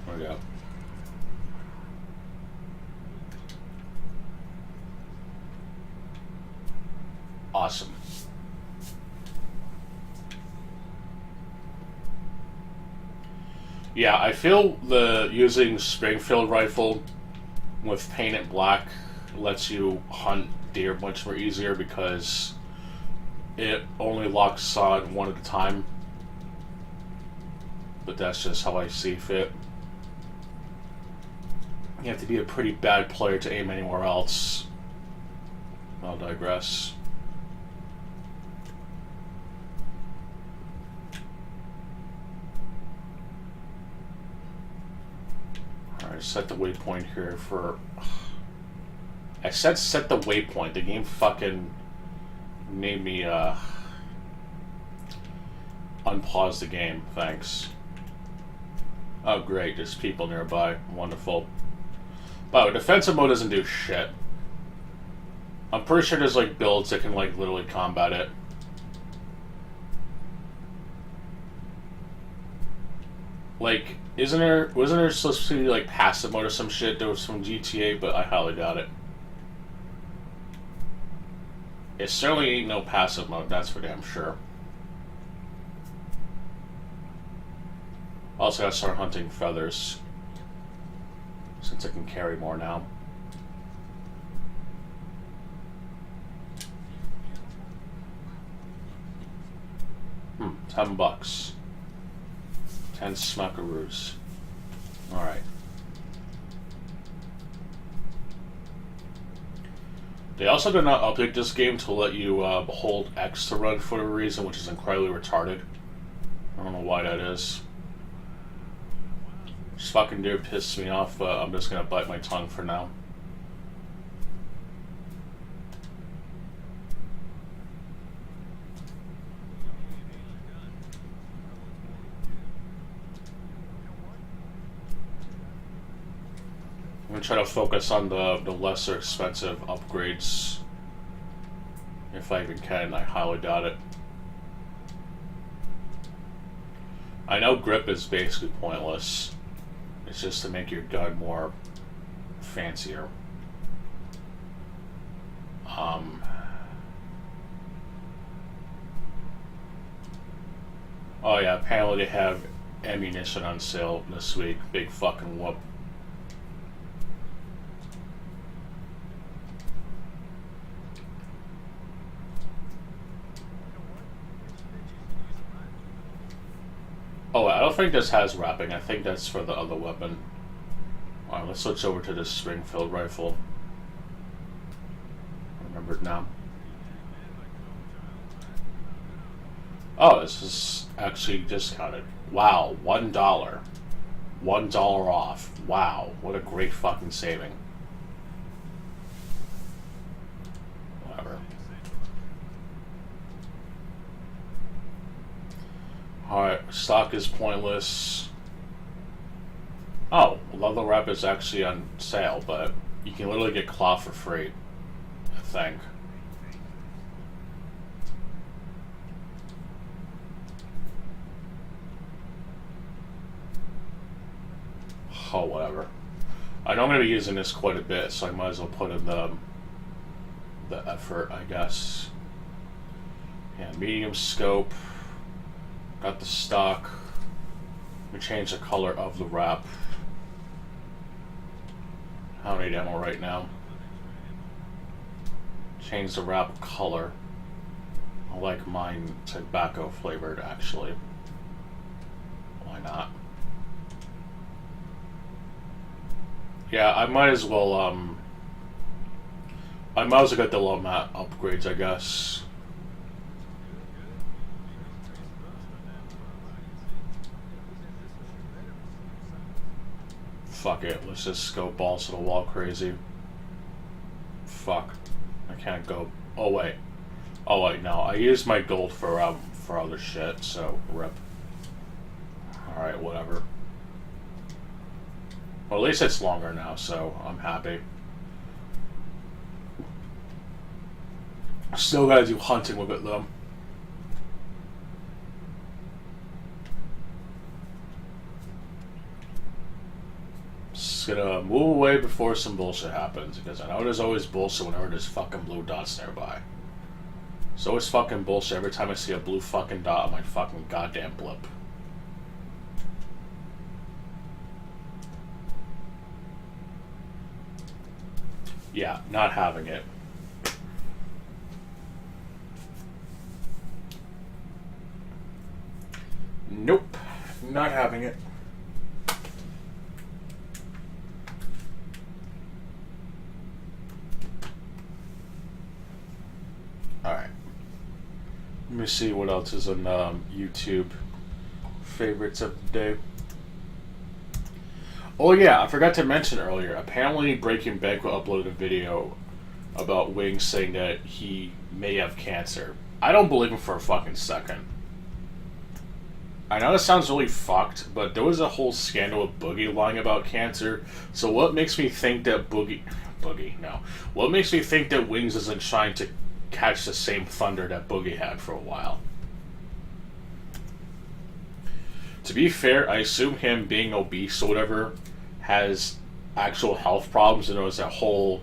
There we go. Awesome. Yeah, I feel the using Springfield rifle with painted black lets you hunt deer much more easier because it only locks on one at a time. But that's just how I see fit. You have to be a pretty bad player to aim anywhere else. I'll digress. Alright, set the waypoint here for... I said set the waypoint. The game fucking made me unpause the game. Thanks. Oh great, there's people nearby. Wonderful. By the way, defensive mode doesn't do shit. I'm pretty sure there's like builds that can like literally combat it. Like, wasn't there supposed to be like passive mode or some shit? There was from GTA, but I highly doubt it. It certainly ain't no passive mode, that's for damn sure. Also gotta start hunting feathers. Since I can carry more now. $10. 10 smackaroos. Alright. They also did not update this game to let you hold X to run for a reason, which is incredibly retarded. I don't know why that is. This fucking deer pisses me off, but I'm just gonna bite my tongue for now. I'm gonna try to focus on the lesser expensive upgrades. If I even can, I highly doubt it. I know grip is basically pointless. It's just to make your gun more fancier. Oh yeah, apparently they have ammunition on sale this week. Big fucking whoop. Oh, I don't think this has wrapping. I think that's for the other weapon. Alright, let's switch over to this Springfield rifle. I remembered now. Oh, this is actually discounted. Wow, $1. $1 off. Wow, what a great fucking saving. Whatever. Alright, stock is pointless. Oh, leather wrap is actually on sale, but you can literally get cloth for free, I think. Oh, whatever. I know I'm going to be using this quite a bit, so I might as well put in the effort, I guess. Yeah, medium scope. Got the stock. Let me change the color of the wrap. I don't need ammo right now. Change the wrap color. I like mine tobacco flavored, actually. Why not? Yeah, I might as well get the low mat upgrades, I guess. Fuck it, let's just go balls to the wall crazy. Fuck. I can't go. Oh wait. Oh wait, no. I used my gold for other shit, so rip. Alright, whatever. Well, at least it's longer now, so I'm happy. Still gotta do hunting with it though. Just gonna move away before some bullshit happens, because I know there's always bullshit whenever there's fucking blue dots nearby. There's always fucking bullshit every time I see a blue fucking dot on my fucking goddamn blip. Yeah, not having it. Nope, not having it. Alright. Let me see what else is on YouTube favorites of the day. Oh yeah, I forgot to mention earlier. Apparently Breaking Banquet uploaded a video about Wings saying that he may have cancer. I don't believe him for a fucking second. I know this sounds really fucked, but there was a whole scandal of Boogie lying about cancer. So what makes me think that What makes me think that Wings isn't trying to catch the same thunder that Boogie had for a while? To be fair, I assume him being obese or whatever has actual health problems, and there was a whole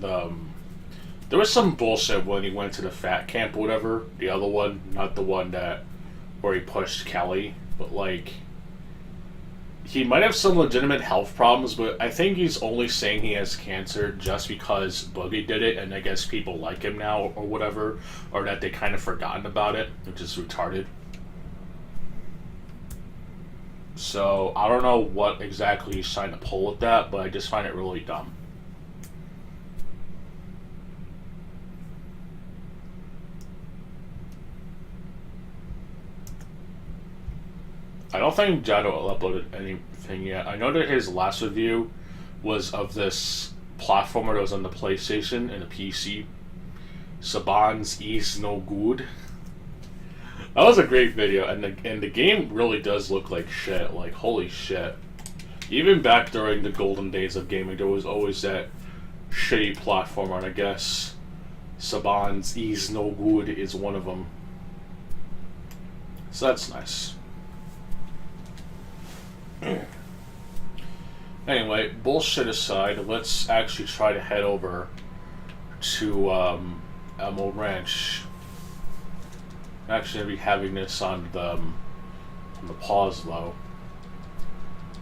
there was some bullshit when he went to the fat camp or whatever. The other one, not the one where he pushed Kelly, but like he might have some legitimate health problems, but I think he's only saying he has cancer just because Boogie did it, and I guess people like him now or whatever, or that they kind of forgotten about it, which is retarded. So, I don't know what exactly he's trying to pull with that, but I just find it really dumb. I don't think Jado uploaded anything yet. I know that his last review was of this platformer that was on the PlayStation and the PC. Saban's Is No Good. That was a great video, and the game really does look like shit. Like, holy shit. Even back during the golden days of gaming, there was always that shitty platformer, and I guess Saban's Is No Good is one of them. So that's nice. Anyway, bullshit aside, let's actually try to head over to Elmo Ranch. I'm actually going to be having this on the pause though,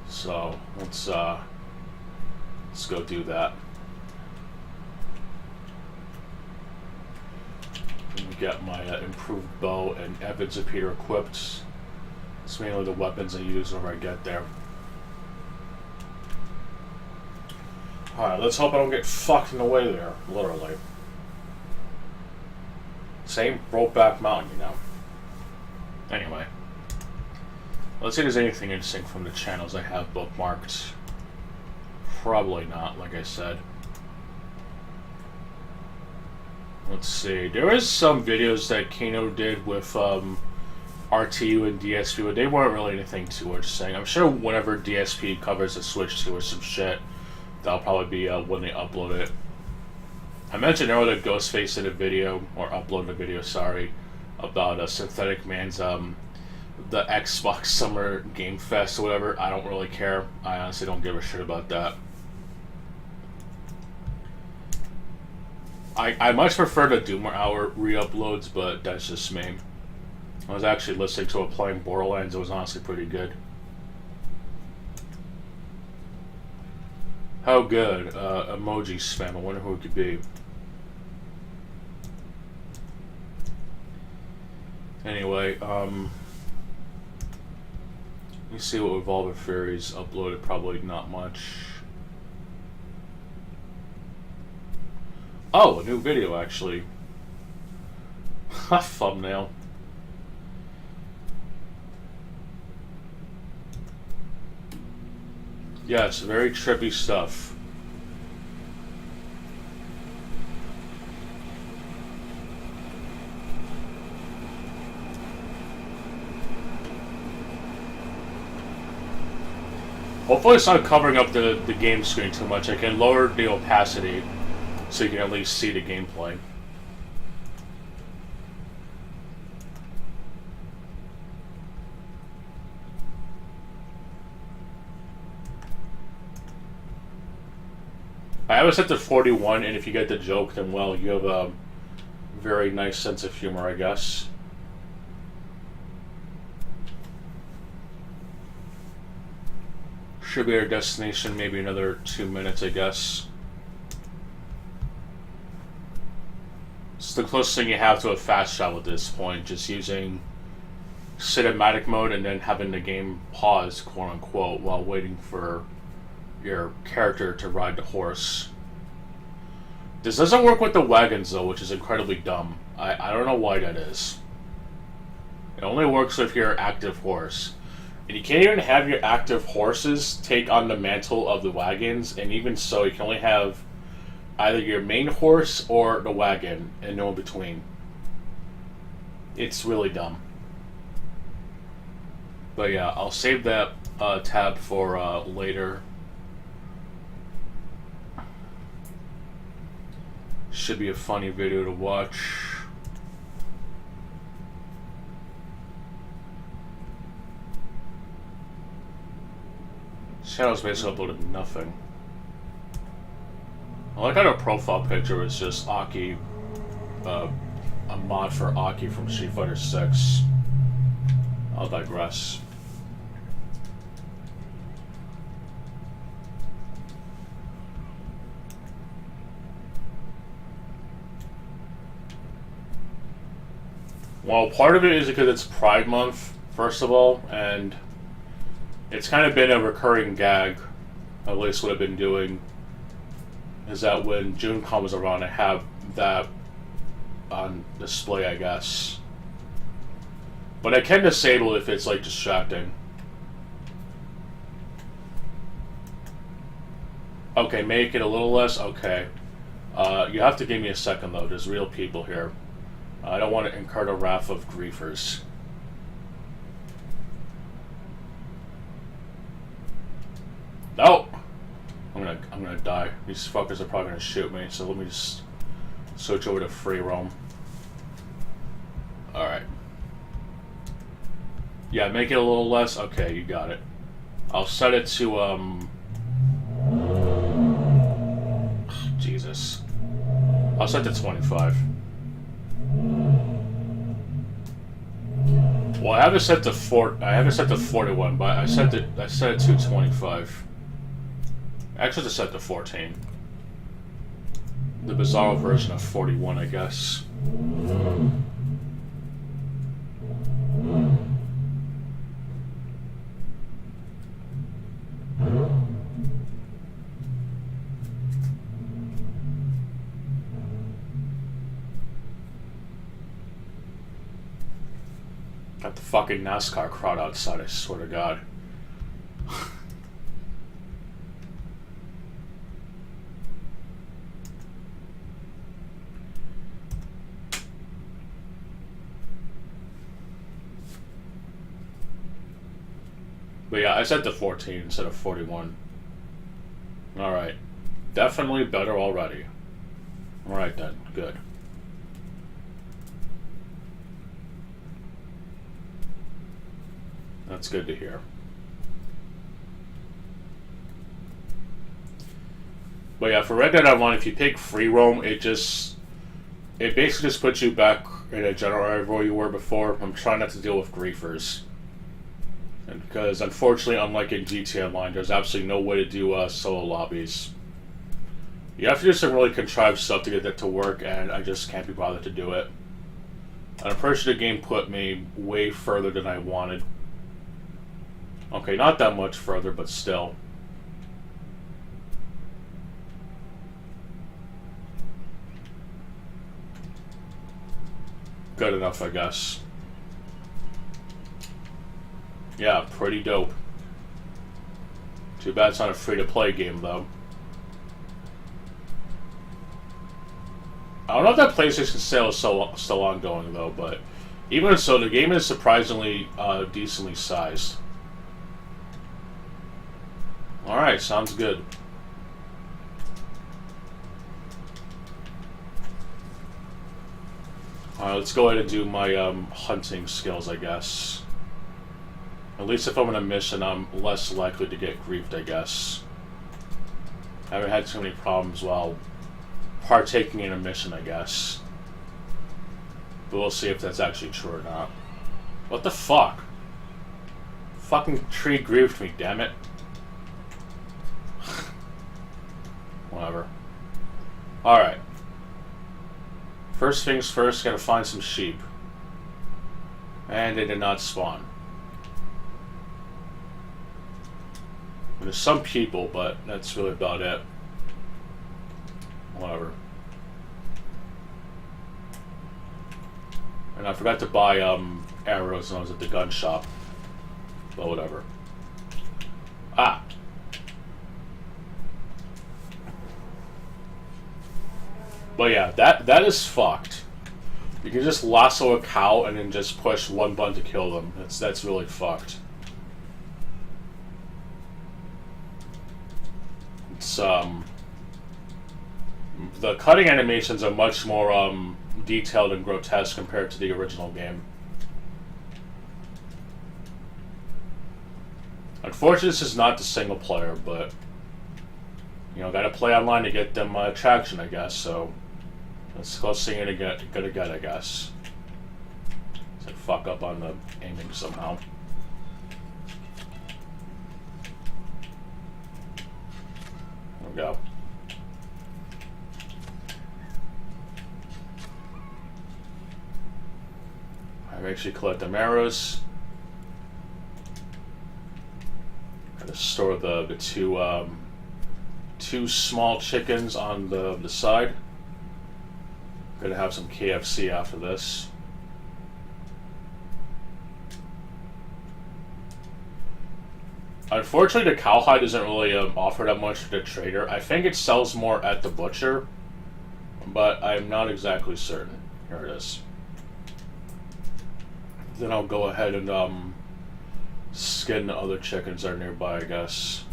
so let's go do that. Let me get my improved bow and Evans repeater equipped. It's mainly the weapons I use whenever I get there. Alright, let's hope I don't get fucked in the way there, literally. Same Brokeback Mountain, you know. Anyway. Let's see if there's anything interesting from the channels I have bookmarked. Probably not, like I said. Let's see. There is some videos that Kano did with RTU and DSP, but they weren't really anything too interesting. I'm sure whenever DSP covers a Switch 2 or some shit, that'll probably be when they upload it. I mentioned earlier Ghostface did a video, or uploaded a video, sorry, about Synthetic Man's the Xbox Summer Game Fest or whatever. I don't really care. I honestly don't give a shit about that. I much prefer the Doomer Hour re-uploads, but that's just me. I was actually listening to it playing Borderlands. It was honestly pretty good. How good? Emoji spam. I wonder who it could be. Anyway, let me see what Revolver Fairies uploaded. Probably not much. Oh, a new video actually. Thumbnail. Yeah, it's very trippy stuff. Hopefully it's not covering up the game screen too much. I can lower the opacity so you can at least see the gameplay. I have it set to 41, and if you get the joke, then well, you have a very nice sense of humor, I guess. Should be our destination, maybe another 2 minutes, I guess. It's the closest thing you have to a fast travel at this point, just using cinematic mode and then having the game pause, quote unquote, while waiting for your character to ride the horse. This doesn't work with the wagons though, which is incredibly dumb. I don't know why that is. It only works with your active horse. And you can't even have your active horses take on the mantle of the wagons, and even so, you can only have either your main horse or the wagon, and no in between. It's really dumb. But yeah, I'll save that tab for later. Should be a funny video to watch. Channel's basically uploaded nothing. I like how the profile picture is just Aki, a mod for Aki from Street Fighter 6. I'll digress. Well, part of it is because it's Pride Month, first of all, and it's kind of been a recurring gag, at least what I've been doing, is that when June comes around, I have that on display, I guess. But I can disable it if it's, like, distracting. Okay, make it a little less? Okay. You have to give me a second, though. There's real people here. I don't want to incur the wrath of griefers. No! I'm gonna die. These fuckers are probably gonna shoot me, so let me just switch over to free roam. Alright. Yeah, make it a little less? Okay, you got it. I'll set it to, Jesus. I'll set it to 25. Well, I have it set to 41, but I set it to 25. Actually, it's set to 14. The bizarre version of 41, I guess. Got the fucking NASCAR crowd outside, I swear to God. But yeah, I set to 14 instead of 41. Alright. Definitely better already. Alright then, good. That's good to hear. But yeah, for Red Dead Online, if you pick free roam, it basically just puts you back in a general area where you were before. I'm trying not to deal with griefers. And because unfortunately, unlike in GTA Online, there's absolutely no way to do solo lobbies. You have to do some really contrived stuff to get that to work, and I just can't be bothered to do it. And I'm pretty sure the game put me way further than I wanted. Okay, not that much further, but still. Good enough, I guess. Yeah, pretty dope. Too bad it's not a free-to-play game, though. I don't know if that PlayStation sale is still ongoing, though, but even so, the game is surprisingly decently sized. Alright, sounds good. Alright, let's go ahead and do my hunting skills, I guess. At least if I'm in a mission, I'm less likely to get griefed, I guess. I haven't had too many problems while partaking in a mission, I guess. But we'll see if that's actually true or not. What the fuck? Fucking tree griefed me, damn it. Whatever. Alright. First things first, gotta find some sheep. And they did not spawn. There's some people, but that's really about it. Whatever. And I forgot to buy arrows when I was at the gun shop. But whatever. Ah! But yeah, that is fucked. You can just lasso a cow and then just push one button to kill them. That's really fucked. It's the cutting animations are much more detailed and grotesque compared to the original game. Unfortunately, this is not the single player, but you know, gotta play online to get them traction, I guess. So let's go sing it again, I guess. So fuck up on the aiming somehow. There we go. I actually collect the arrows. Gotta store the two small chickens on the side. Gonna have some KFC after this. Unfortunately, the cowhide isn't really offered that much to the trader. I think it sells more at the butcher, but I'm not exactly certain. Here it is. Then I'll go ahead and skin the other chickens that are nearby, I guess.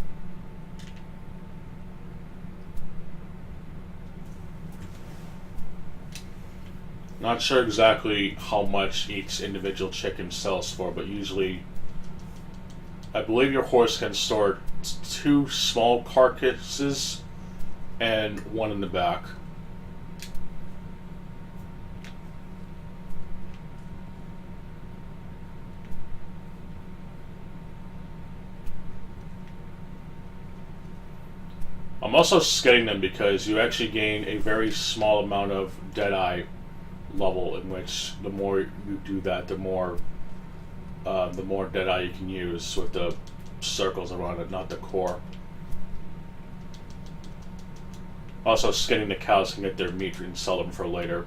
Not sure exactly how much each individual chicken sells for, but usually I believe your horse can store 2 small carcasses and 1 in the back. I'm also skinning them because you actually gain a very small amount of Deadeye level, in which the more you do that, the more Deadeye you can use with the circles around it, not the core. Also, skinning the cows can get their meat and sell them for later.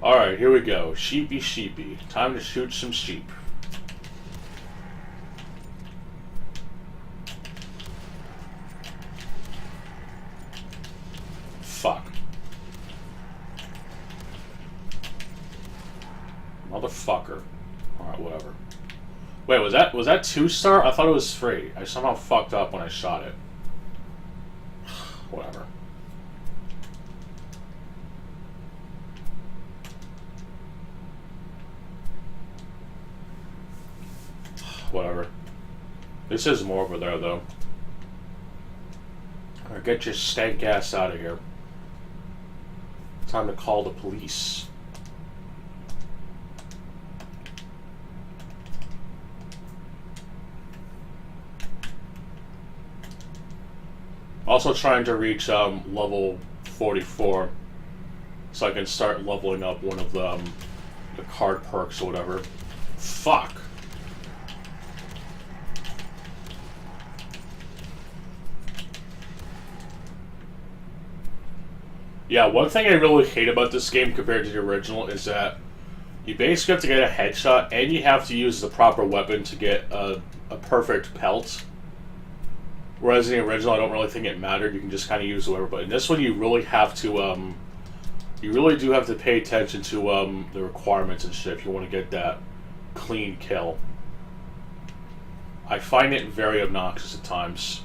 Alright, here we go. Sheepy sheepy. Time to shoot some sheep. Fuck. Motherfucker. Alright, whatever. Wait, was that 2-star? I thought it was 3. I somehow fucked up when I shot it. Whatever. Whatever. This is more over there, though. Alright, get your stank ass out of here. Time to call the police. Also trying to reach level 44 so I can start leveling up one of the card perks or whatever. Fuck. Yeah, one thing I really hate about this game compared to the original is that you basically have to get a headshot and you have to use the proper weapon to get a perfect pelt. Whereas in the original, I don't really think it mattered. You can just kind of use whatever. But in this one, you really have to, you really do have to pay attention to the requirements and shit if you want to get that clean kill. I find it very obnoxious at times.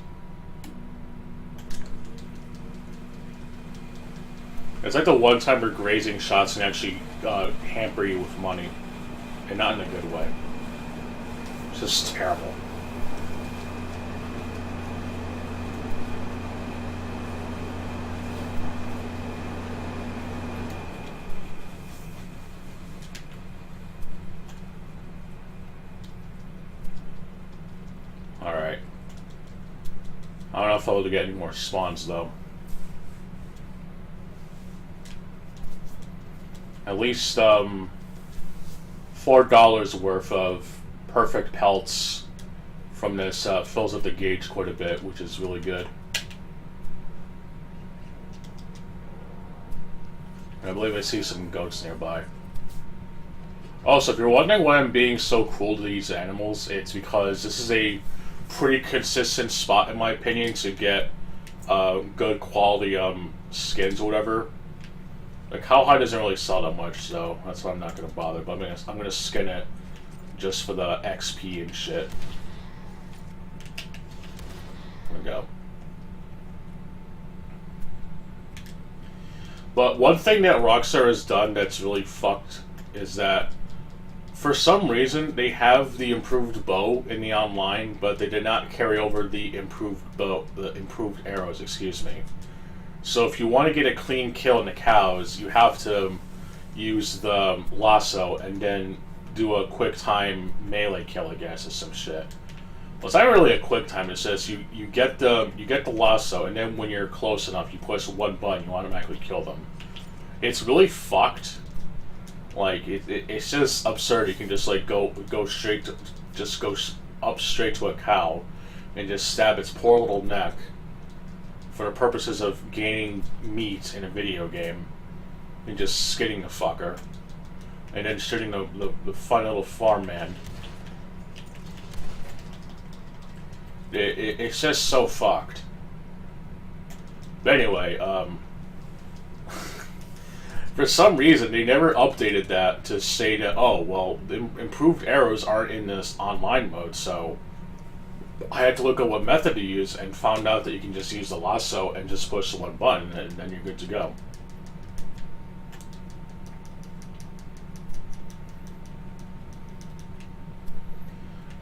It's like the one time where grazing shots can actually hamper you with money, and not in a good way. It's just terrible. Alright. I don't know if I'll be able to get any more spawns, though. At least, $4 worth of perfect pelts from this fills up the gauge quite a bit, which is really good. And I believe I see some goats nearby. Also, if you're wondering why I'm being so cruel to these animals, it's because this is a pretty consistent spot, in my opinion, to get good quality skins or whatever. Like, Cowhide doesn't really sell that much, so that's why I'm not going to bother. But I'm gonna skin it just for the XP and shit. There we go. But one thing that Rockstar has done that's really fucked is that for some reason they have the improved bow in the online, but they did not carry over the improved bow, the improved arrows, excuse me. So if you want to get a clean kill in the cows, you have to use the lasso and then do a quick time melee kill, I guess, or some shit. Well, it's not really a quick time. It says you get the lasso, and then when you're close enough, you push one button, you automatically kill them. It's really fucked. Like it's just absurd. You can just like go straight to up straight to a cow and just stab its poor little neck for the purposes of gaining meat in a video game, and just skinning the fucker, and then shooting the fun little farm man. It's just so fucked. But anyway, for some reason they never updated that to say that, oh, well, the improved arrows aren't in this online mode, so I had to look at what method to use and found out that you can just use the lasso and just push the one button and then you're good to go.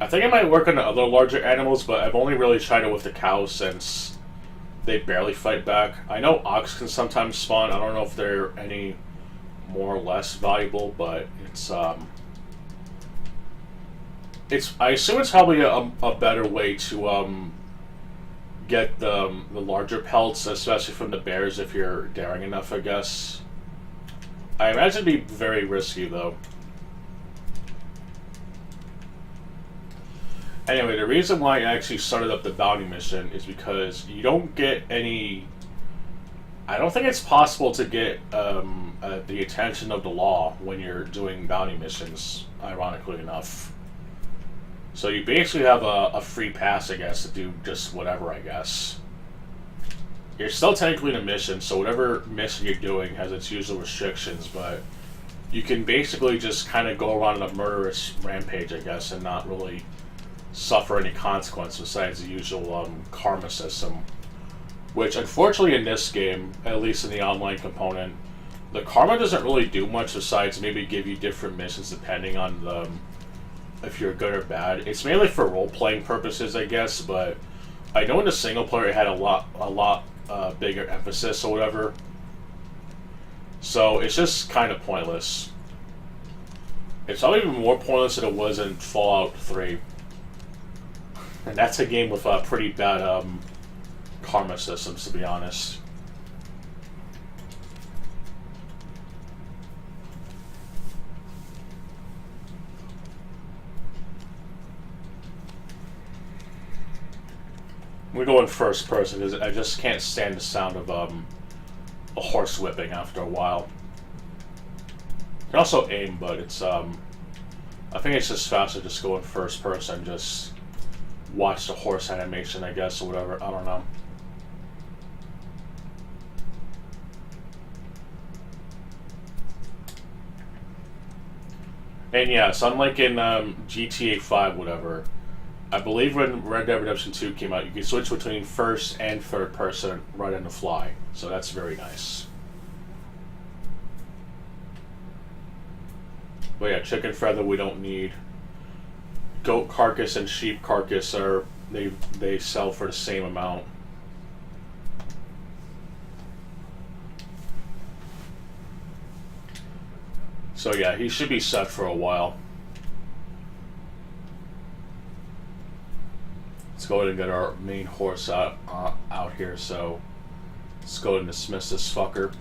I think it might work on the other larger animals, but I've only really tried it with the cows since they barely fight back. I know ox can sometimes spawn. I don't know if they're any more or less valuable, but I assume it's probably a better way to get the larger pelts, especially from the bears if you're daring enough, I guess. I imagine it'd be very risky, though. Anyway, the reason why I actually started up the bounty mission is because you don't get any I don't think it's possible to get the attention of the law when you're doing bounty missions, ironically enough. So you basically have a free pass, I guess, to do just whatever, I guess. You're still technically in a mission, so whatever mission you're doing has its usual restrictions, but you can basically just kind of go around on a murderous rampage, I guess, and not really suffer any consequence besides the usual karma system. Which, unfortunately, in this game, at least in the online component, the karma doesn't really do much besides maybe give you different missions depending on the, if you're good or bad. It's mainly for role-playing purposes, I guess, but I know in the single player it had a lot bigger emphasis or whatever. So it's just kind of pointless. It's probably even more pointless than it was in Fallout 3. And that's a game with pretty bad karma systems, to be honest. We go in first person because I just can't stand the sound of a horse whipping after a while. You can also aim, but it's I think it's just faster just go in first person, just watch the horse animation, I guess, or whatever. I don't know. And yes, unlike in GTA 5, whatever, I believe when Red Dead Redemption 2 came out, you could switch between first and third person right on the fly. So that's very nice. But yeah, chicken feather we don't need. Goat carcass and sheep carcass are they sell for the same amount. So yeah, he should be set for a while. Let's go ahead and get our main horse out here. So let's go ahead and dismiss this fucker.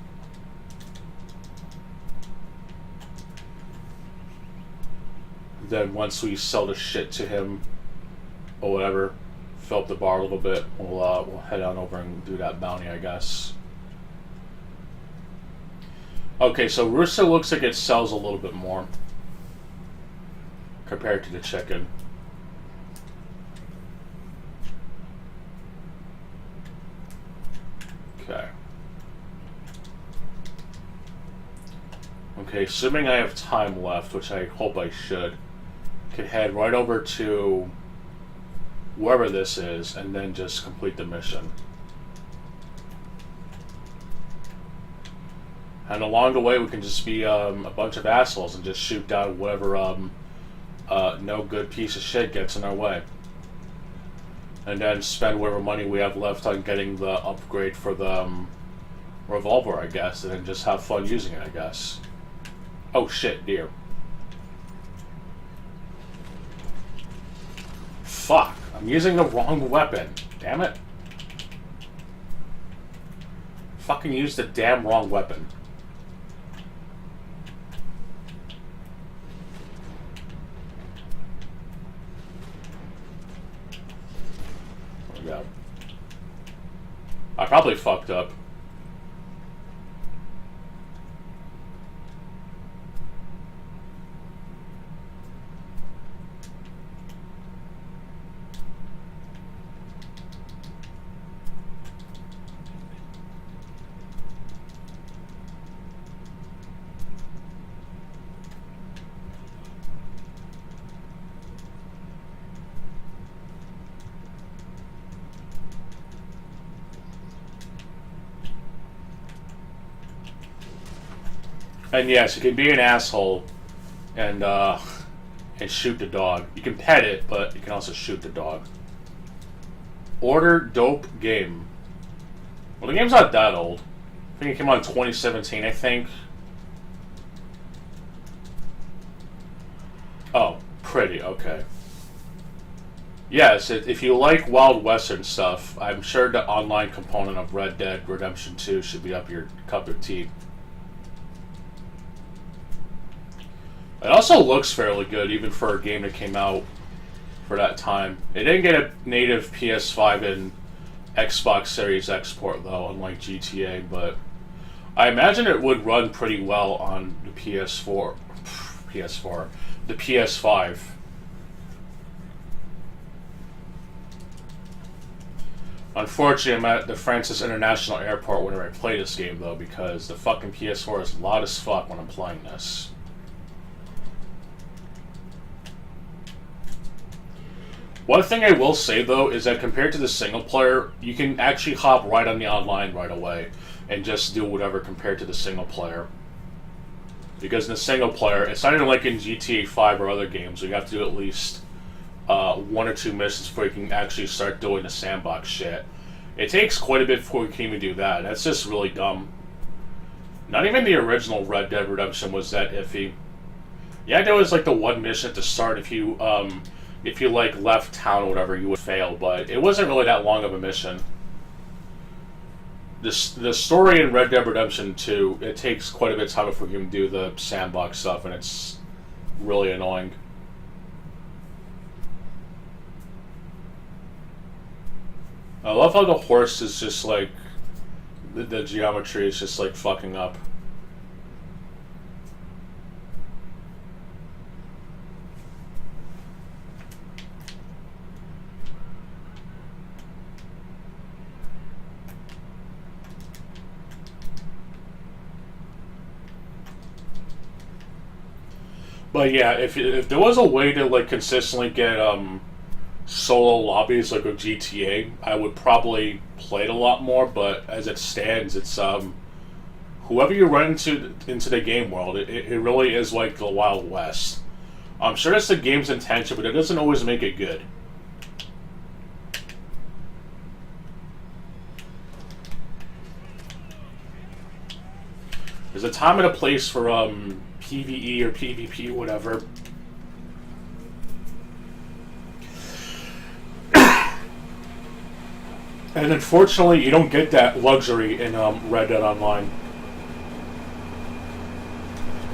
Then once we sell the shit to him or whatever, fill up the bar a little bit, we'll head on over and do that bounty, I guess. Okay, so rooster looks like it sells a little bit more compared to the chicken. Okay. Okay, assuming I have time left, which I hope I should, could head right over to wherever this is and then just complete the mission. And along the way we can just be a bunch of assholes and just shoot down whatever no good piece of shit gets in our way. And then spend whatever money we have left on getting the upgrade for the revolver, I guess, and then just have fun using it, I guess. Oh shit, dear. Fuck, I'm using the wrong weapon. Damn it. Fucking use the damn wrong weapon. There we go. I probably fucked up. And yes, you can be an asshole and shoot the dog. You can pet it, but you can also shoot the dog. Order dope game. Well, the game's not that old. I think it came out in 2017, I think. Oh, pretty, okay. Yes, if you like Wild Western stuff, I'm sure the online component of Red Dead Redemption 2 should be up your cup of tea. It also looks fairly good, even for a game that came out for that time. It didn't get a native PS5 and Xbox Series X port though, unlike GTA, but I imagine it would run pretty well on the PS4, the PS5. Unfortunately, I'm at the Francis International Airport whenever I play this game though, because the fucking PS4 is loud as fuck when I'm playing this. One thing I will say though is that compared to the single player, you can actually hop right on the online right away and just do whatever compared to the single player. Because in the single player, it's not even like in GTA 5 or other games where you have to do at least 1 or 2 missions before you can actually start doing the sandbox shit. It takes quite a bit before you can even do that. That's just really dumb. Not even the original Red Dead Redemption was that iffy. Yeah, there was like the one mission at the start if you like left town or whatever, you would fail, but it wasn't really that long of a mission. The story in Red Dead Redemption 2, it takes quite a bit of time before you can do the sandbox stuff, and it's really annoying. I love how the horse is just like, the geometry is just like fucking up. But yeah, if there was a way to like consistently get solo lobbies like with GTA, I would probably play it a lot more. But as it stands, it's whoever you run into the game world, it really is like the Wild West. I'm sure that's the game's intention, but it doesn't always make it good. There's a time and a place for PvE or PvP, whatever. And unfortunately, you don't get that luxury in Red Dead Online.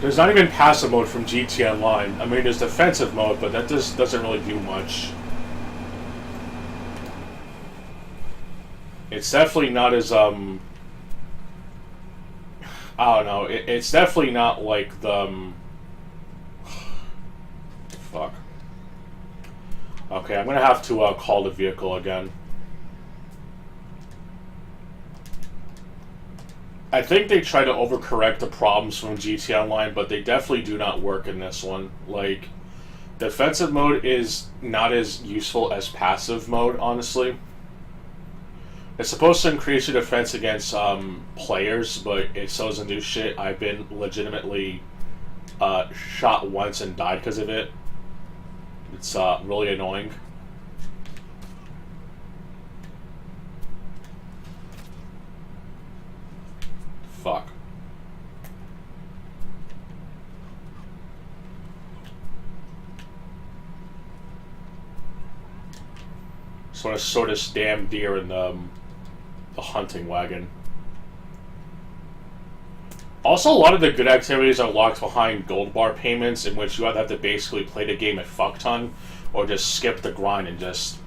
There's not even passive mode from GTA Online. I mean, there's defensive mode, but that just doesn't really do much. It's definitely not as, I don't know, it's definitely not like the, fuck. Okay, I'm gonna have to call the vehicle again. I think they try to overcorrect the problems from GTA Online, but they definitely do not work in this one. Like, defensive mode is not as useful as passive mode, honestly. It's supposed to increase your defense against players, but it still doesn't do shit. I've been legitimately shot once and died because of it. It's really annoying. Fuck. Just want to sort this damn deer in the hunting wagon. Also, a lot of the good activities are locked behind gold bar payments, in which you either have to basically play the game a fuck ton, or just skip the grind and just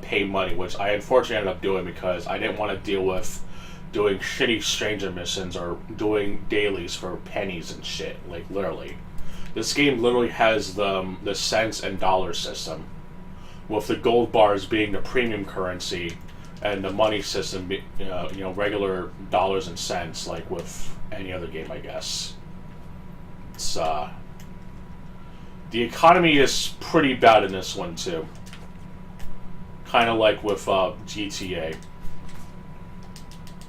pay money, which I unfortunately ended up doing because I didn't want to deal with doing shitty stranger missions or doing dailies for pennies and shit. Like, literally. This game literally has the cents and dollar system, with the gold bars being the premium currency and the money system being, regular dollars and cents, like with any other game, I guess. It's, the economy is pretty bad in this one, too. Kind of like with GTA.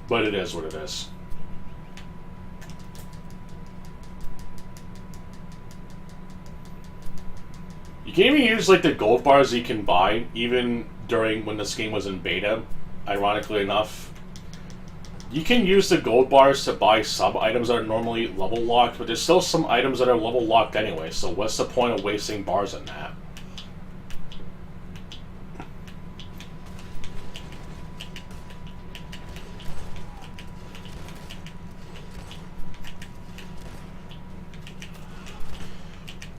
But it is what it is. You can even use like the gold bars that you can buy even during when this game was in beta, ironically enough. You can use the gold bars to buy sub items that are normally level locked, but there's still some items that are level locked anyway, so what's the point of wasting bars on that?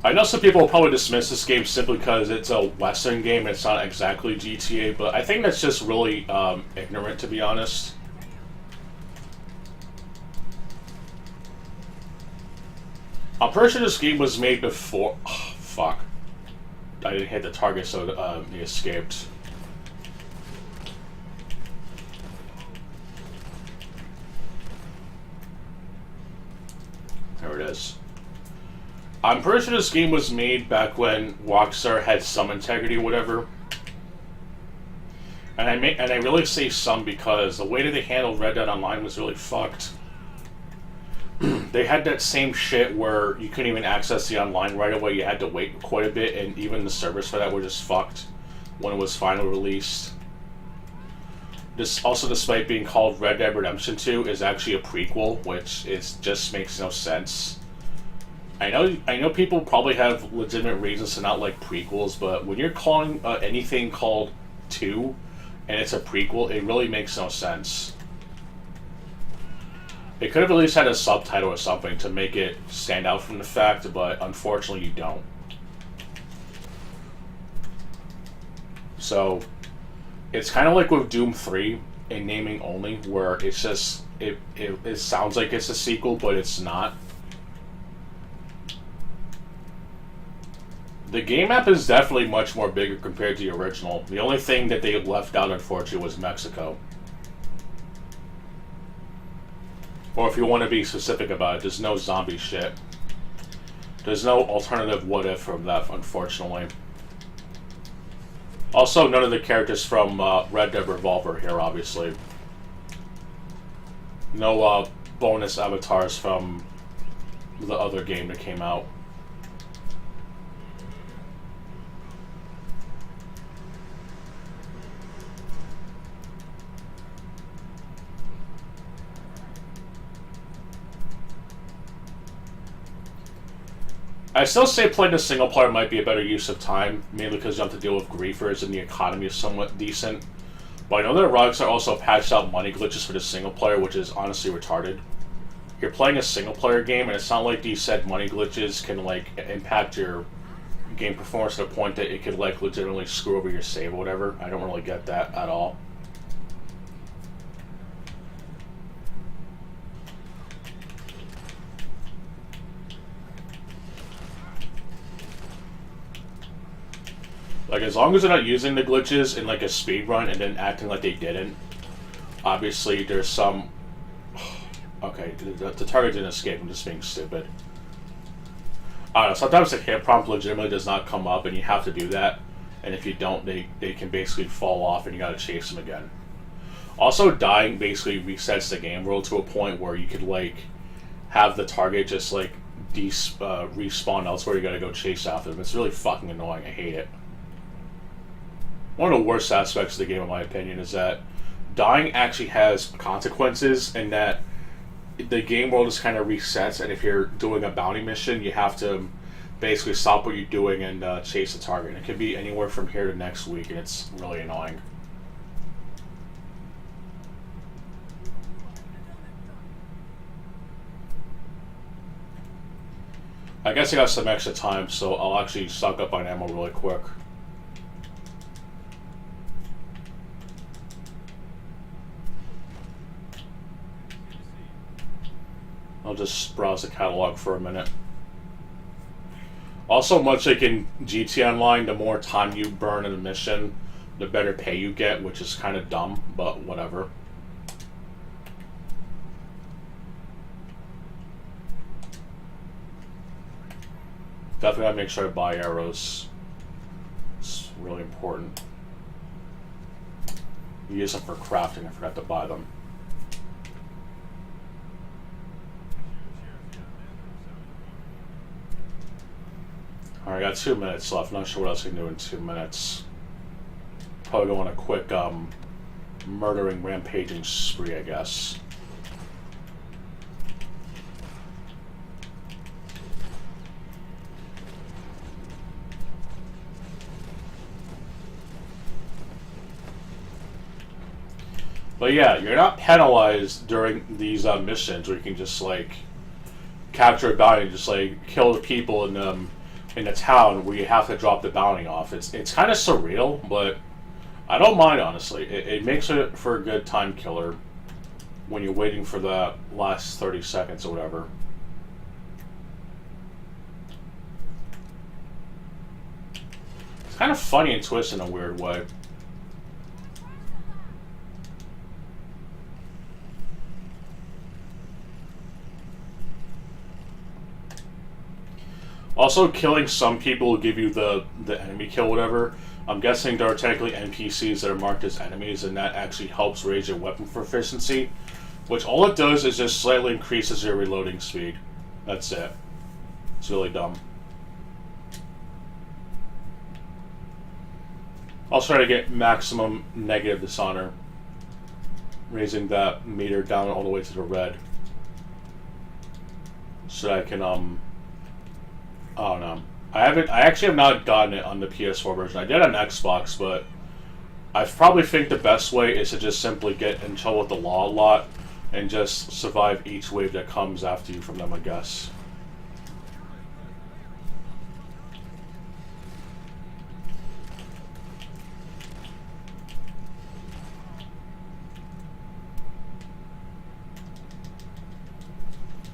I know some people will probably dismiss this game simply because it's a Western game and it's not exactly GTA, but I think that's just really ignorant, to be honest. I'm pretty sure this game was made before... Oh, fuck. I didn't hit the target, so he escaped. There it is. I'm pretty sure this game was made back when Rockstar had some integrity or whatever. And I really say some because the way that they handled Red Dead Online was really fucked. They had that same shit where you couldn't even access the online right away. You had to wait quite a bit, and even the servers for that were just fucked when it was finally released. This also, despite being called Red Dead Redemption 2, is actually a prequel, which just makes no sense. I know people probably have legitimate reasons to not like prequels, but when you're calling anything called 2 and it's a prequel, it really makes no sense. They could have at least had a subtitle or something to make it stand out from the fact, but unfortunately you don't. So, it's kind of like with Doom 3 in naming only, where it's just, it sounds like it's a sequel, but it's not. The game map is definitely much more bigger compared to the original. The only thing that they left out, unfortunately, was Mexico. Or if you want to be specific about it, there's no zombie shit. There's no alternative what if from that, unfortunately. Also, none of the characters from Red Dead Revolver here, obviously. No bonus avatars from the other game that came out. I still say playing the single player might be a better use of time, mainly because you have to deal with griefers and the economy is somewhat decent. But I know that Rockstar also patched out money glitches for the single player, which is honestly retarded. You're playing a single player game, and it's not like these said money glitches can like impact your game performance to the point that it could like legitimately screw over your save or whatever. I don't really get that at all. Like, as long as they're not using the glitches in, like, a speedrun and then acting like they didn't. Obviously, there's some... Okay, the target didn't escape. I'm just being stupid. I don't know, sometimes the hit prompt legitimately does not come up and you have to do that. And if you don't, they can basically fall off and you gotta chase them again. Also, dying basically resets the game world to a point where you could, like, have the target just, like, respawn elsewhere. You gotta go chase after them. It's really fucking annoying. I hate it. One of the worst aspects of the game, in my opinion, is that dying actually has consequences, and that the game world just kind of resets, and if you're doing a bounty mission, you have to basically stop what you're doing and chase the target. It could be anywhere from here to next week, and it's really annoying. I guess I got some extra time, so I'll actually stock up on ammo really quick. I'll just browse the catalog for a minute. Also, much like in GTA Online, the more time you burn in a mission, the better pay you get, which is kind of dumb, but whatever. Definitely gotta make sure I buy arrows. It's really important. You use them for crafting, I forgot to buy them. Alright, I got 2 minutes left. Not sure what else I can do in 2 minutes. Probably go on a quick murdering, rampaging spree, I guess. But yeah, you're not penalized during these missions where you can just like capture a bounty and just like kill the people and in a town where you have to drop the bounty off. It's kind of surreal, but I don't mind, honestly. It makes it for a good time killer when you're waiting for the last 30 seconds or whatever. It's kind of funny and twisted in a weird way. Also, killing some people will give you the enemy kill, whatever. I'm guessing there are technically NPCs that are marked as enemies, and that actually helps raise your weapon proficiency. Which all it does is just slightly increases your reloading speed. That's it. It's really dumb. I'll try to get maximum negative dishonor, raising that meter down all the way to the red, so I can I don't know. I actually have not gotten it on the PS4 version. I did on Xbox, but I probably think the best way is to just simply get in trouble with the law a lot and just survive each wave that comes after you from them, I guess.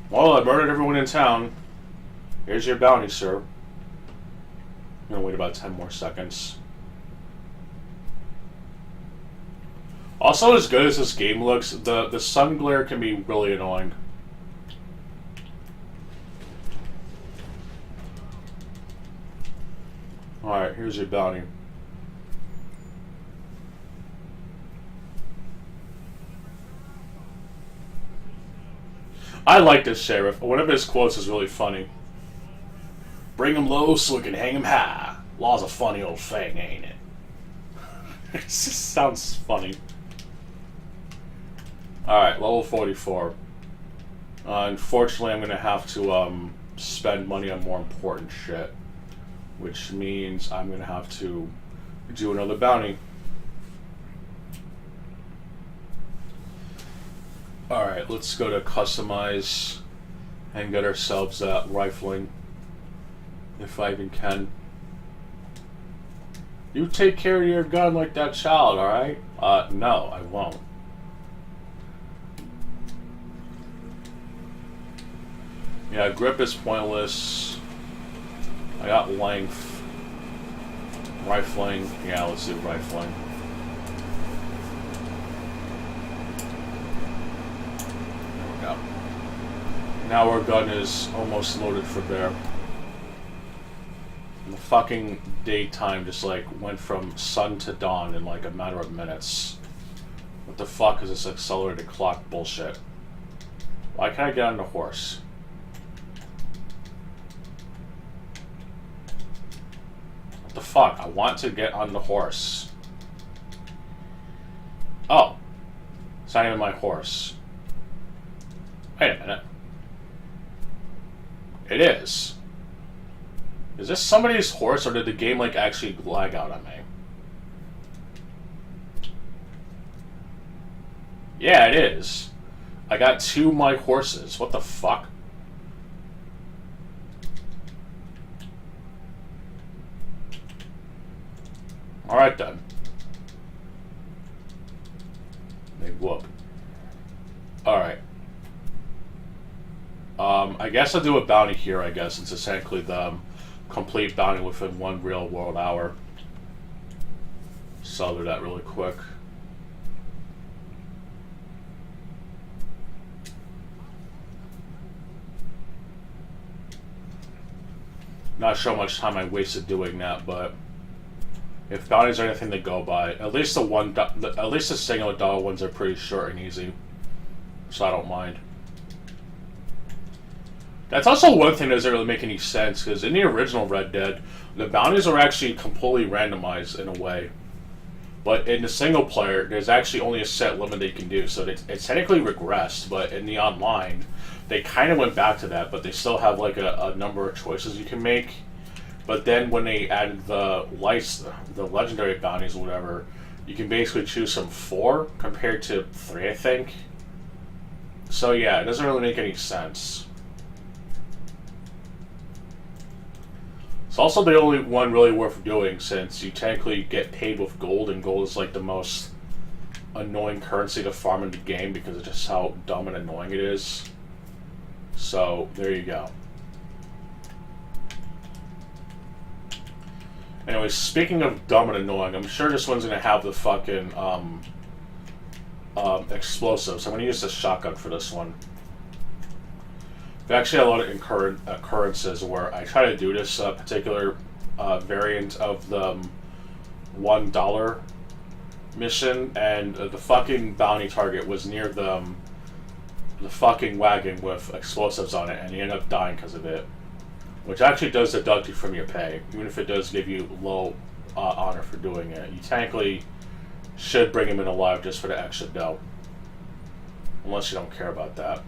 Well, I murdered everyone in town. Here's your bounty, sir. I'm gonna wait about 10 more seconds. Also, as good as this game looks, the sun glare can be really annoying. Alright, here's your bounty. I like this sheriff. One of his quotes is really funny. Bring him low so we can hang him high. Law's a funny old thing, ain't it? It just sounds funny. Alright, level 44. Unfortunately, I'm going to have to spend money on more important shit. Which means I'm going to have to do another bounty. Alright, let's go to customize and get ourselves that rifling. If I even can. You take care of your gun like that child, alright? No, I won't. Yeah, grip is pointless. I got length. Rifling. Yeah, let's do rifling. There we go. Now our gun is almost loaded for bear. And the fucking daytime just like went from sun to dawn in like a matter of minutes. What the fuck is this accelerated clock bullshit? Why can't I get on the horse? What the fuck? I want to get on the horse. Oh. It's not even my horse. Wait a minute. It is. Is this somebody's horse, or did the game like actually lag out on me? Yeah, it is. I got two my horses. What the fuck? Alright then. Big whoop. Alright. I guess I'll do a bounty here, I guess. It's essentially the complete bounty within 1 real world hour. So I'll do that really quick. Not sure how much time I wasted doing that, but if bounties are anything to go by, at least the single dollar ones are pretty short and easy, so I don't mind. That's also one thing that doesn't really make any sense, because in the original Red Dead, the bounties are actually completely randomized in a way. But in the single player, there's actually only a set limit they can do, so it's technically regressed, but in the online, they kind of went back to that, but they still have like a number of choices you can make. But then when they added the legendary bounties or whatever, you can basically choose from 4 compared to 3, I think. So yeah, it doesn't really make any sense. It's also the only one really worth doing, since you technically get paid with gold, and gold is like the most annoying currency to farm in the game because of just how dumb and annoying it is. So, there you go. Anyway, speaking of dumb and annoying, I'm sure this one's gonna have the fucking explosives. I'm gonna use the shotgun for this one. There's actually a lot of occurrences where I try to do this particular variant of the $1 mission, and the fucking bounty target was near the fucking wagon with explosives on it, and you end up dying because of it. Which actually does deduct you from your pay, even if it does give you low honor for doing it. You technically should bring him in alive just for the extra dough. Unless you don't care about that.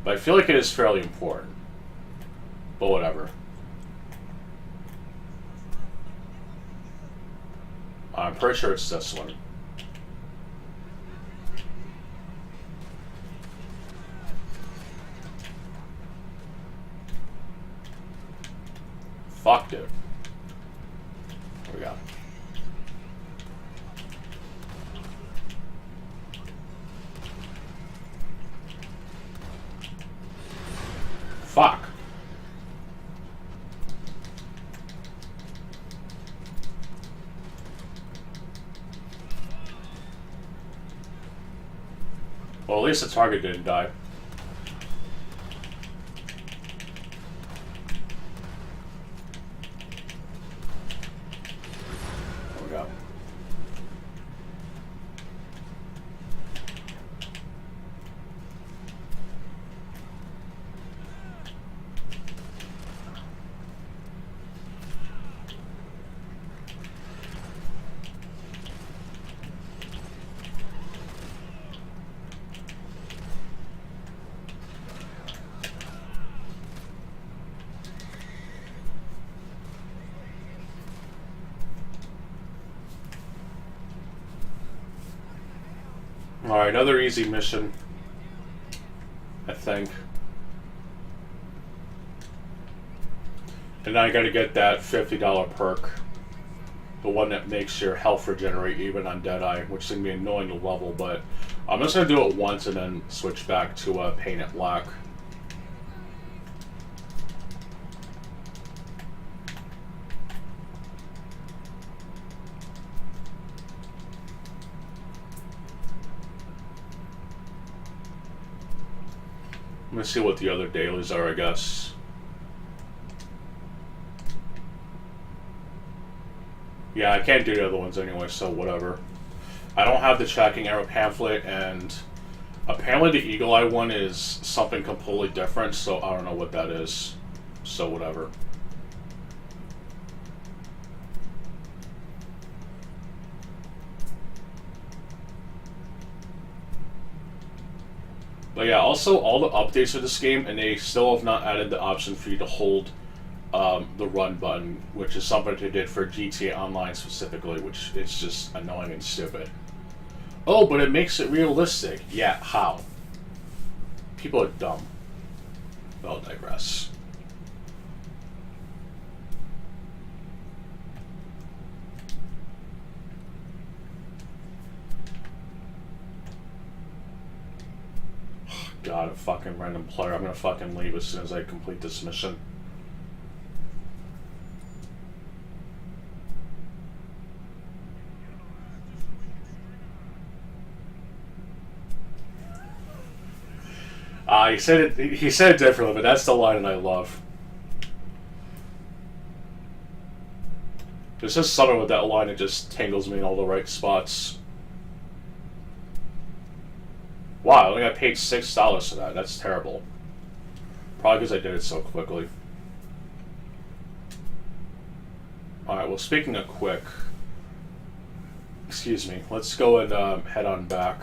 But I feel like it is fairly important. But whatever. I'm pretty sure it's this one. Fuck, dude. There we go. Fuck. Well, at least the target didn't die. Alright, another easy mission, I think. And now I gotta get that $50 perk. The one that makes your health regenerate even on Deadeye, which is gonna be annoying to level, but I'm just gonna do it once and then switch back to Paint It Black. I'm gonna see what the other dailies are, I guess. Yeah, I can't do the other ones anyway, so whatever. I don't have the tracking arrow pamphlet, and apparently the Eagle Eye one is something completely different, so I don't know what that is. So whatever. But yeah, also all the updates for this game, and they still have not added the option for you to hold the run button, which is something they did for GTA Online specifically, which is just annoying and stupid. Oh, but it makes it realistic. Yeah, how? People are dumb. I'll digress. God, a fucking random player. I'm gonna fucking leave as soon as I complete this mission. He said it differently, but that's the line that I love. There's just something with that line that just tangles me in all the right spots. Wow, I only got paid $6 for that. That's terrible. Probably because I did it so quickly. Alright, well, speaking of quick... Excuse me. Let's go and head on back.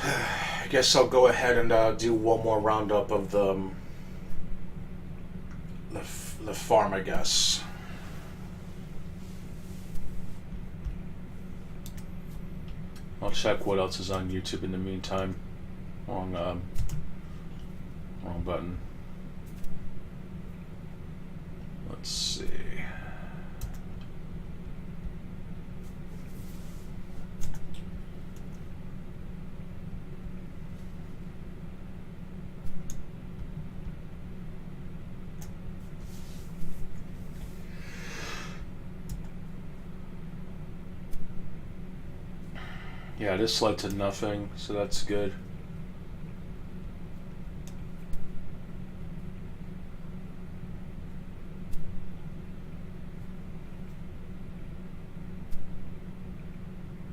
I guess I'll go ahead and do one more roundup of the farm, I guess. check what else is on YouTube in the meantime. Wrong button. Let's see. Yeah, this led to nothing, so that's good.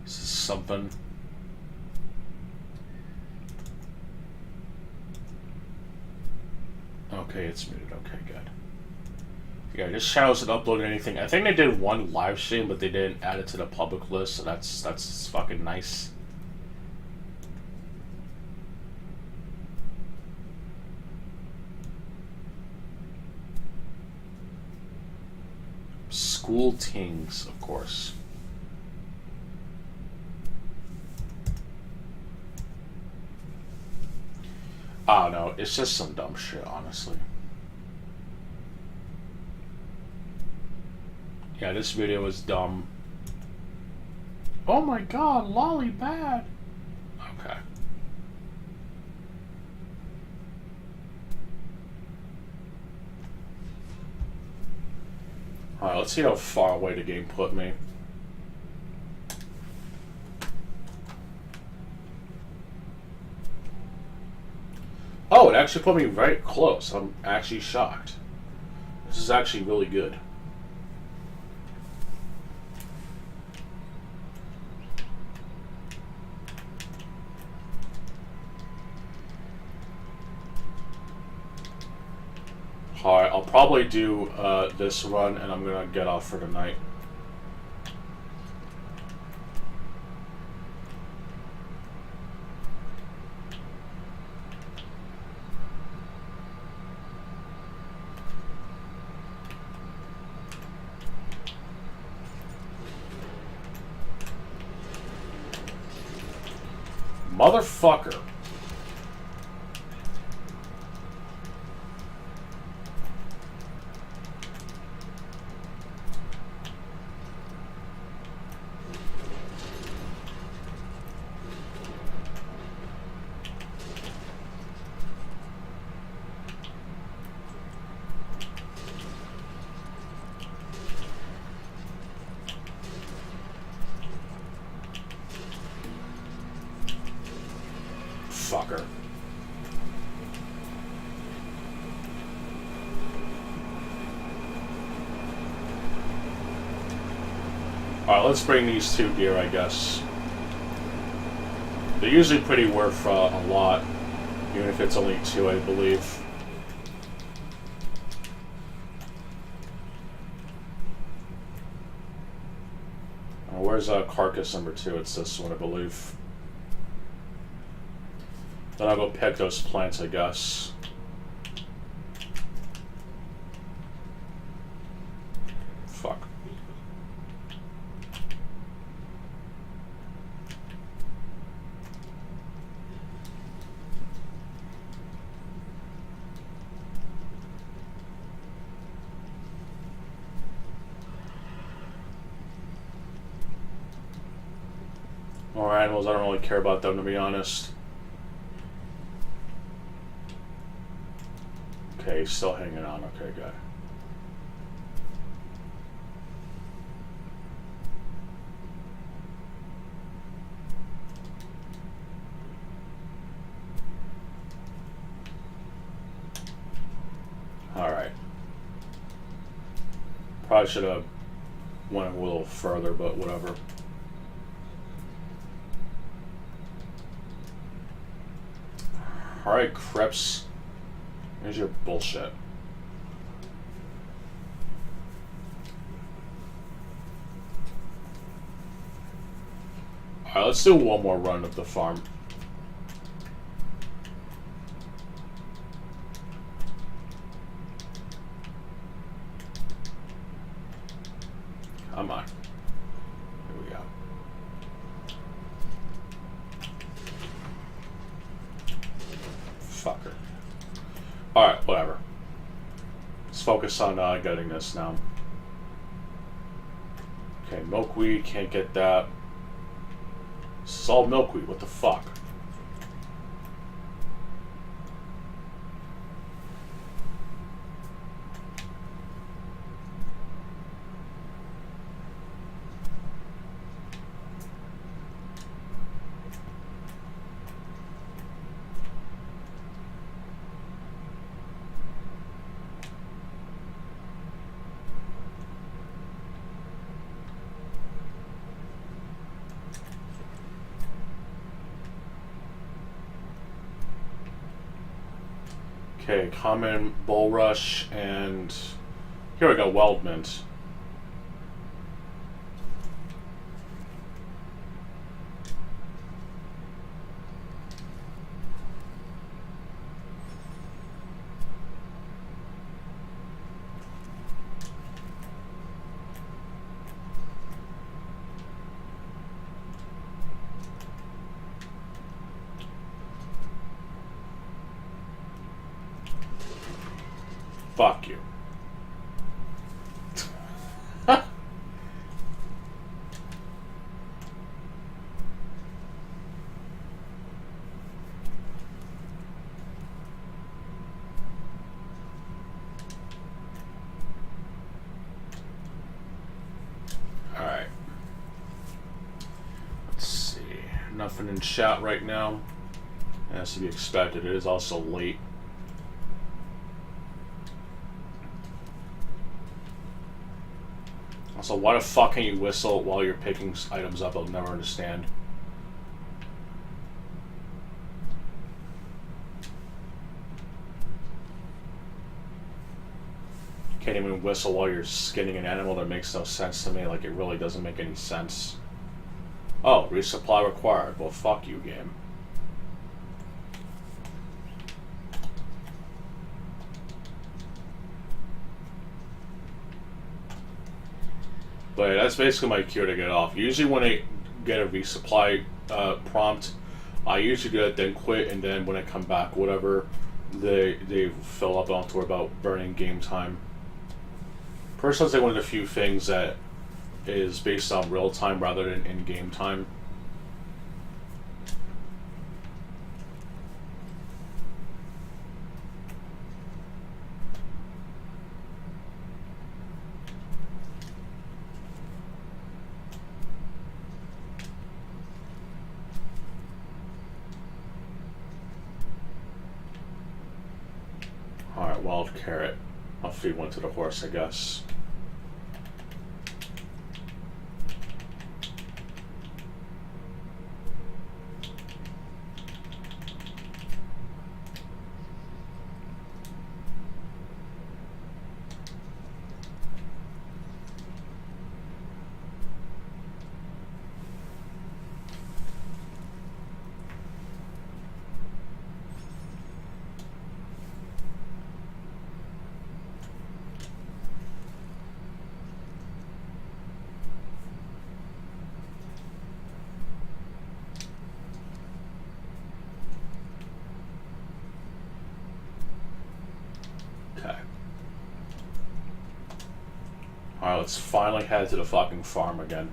This is something. Okay, it's muted. Okay, good. Yeah, this channel isn't uploading anything. I think they did one live stream, but they didn't add it to the public list, so that's fucking nice. School Tings, of course. Oh no, it's just some dumb shit, honestly. Yeah, this video was dumb. Oh my god, lolly bad. Okay. Alright, let's see how far away the game put me. Oh, it actually put me very close. I'm actually shocked. This is actually really good. Alright, I'll probably do this run and I'm gonna get off for tonight. Motherfucker. Fucker. Alright, let's bring these two gear, I guess. They're usually pretty worth a lot, even if it's only two, I believe. Where's carcass number 2? It's this one, I believe. Then I'll go pick those plants, I guess. Fuck. More animals, I don't really care about them, to be honest. Okay, he's still hanging on. Okay, good. Alright. Probably should have went a little further, but whatever. Alright, Creps. Here's your bullshit. Alright, let's do one more run of the farm. Come on. Here we go. motherfucker. Alright, whatever. Let's focus on getting this now. Okay, milkweed, can't get that. This is all milkweed, what the fuck? Okay, common bulrush, and here we go, weldment. Fuck you. Alright. Let's see. Nothing in chat right now. As to be expected. It is also late. So why the fuck can't you whistle while you're picking items up? I'll never understand. Can't even whistle while you're skinning an animal. That makes no sense to me. Like, it really doesn't make any sense. Oh, resupply required. Well, fuck you, game. But that's basically my cue to get off. Usually when I get a resupply prompt, I usually do it, then quit, and then when I come back, whatever, they fill up. I don't have to worry about burning game time. Personally, it's like one of the few things that is based on real time rather than in-game time. Alright, wild carrot. I'll feed one to the horse, I guess. Alright, let's finally head to the fucking farm again.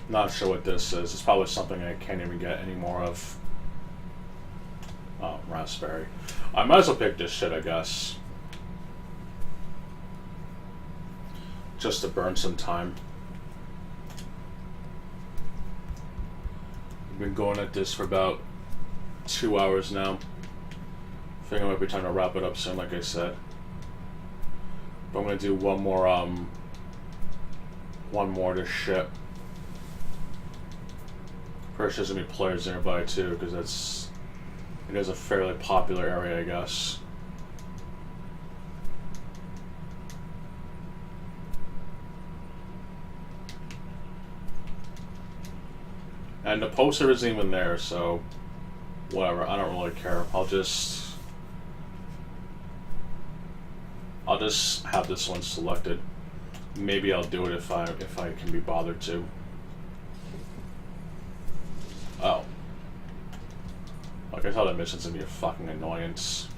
Not sure what this is. It's probably something I can't even get any more of. Oh, raspberry. I might as well pick this shit, I guess. Just to burn some time. I've been going at this for about 2 hours now. I think it might be time to wrap it up soon, like I said. But I'm gonna do one more to ship. Pretty sure there's gonna be players nearby too, because it is a fairly popular area, I guess. And the poster isn't even there, so whatever, I don't really care. I'll just I'll just have this one selected. Maybe I'll do it if I can be bothered to. Oh. Like, I thought that mission's gonna be a fucking annoyance.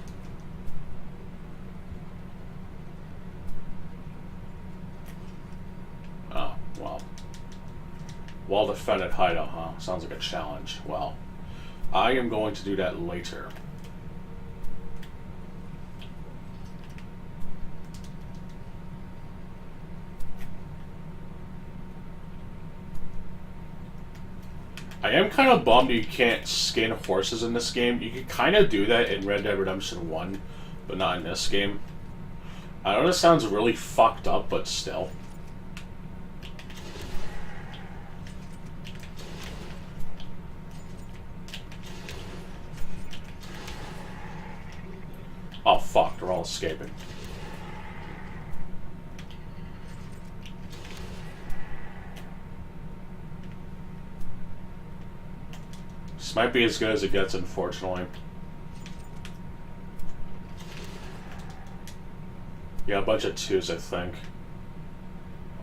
Oh, well. Well-defended hideout, huh? Sounds like a challenge. Well, I am going to do that later. I am kind of bummed you can't skin horses in this game. You could kind of do that in Red Dead Redemption 1, but not in this game. I know this sounds really fucked up, but still. Oh fuck, they're all escaping. This might be as good as it gets, unfortunately. Yeah, a bunch of twos, I think.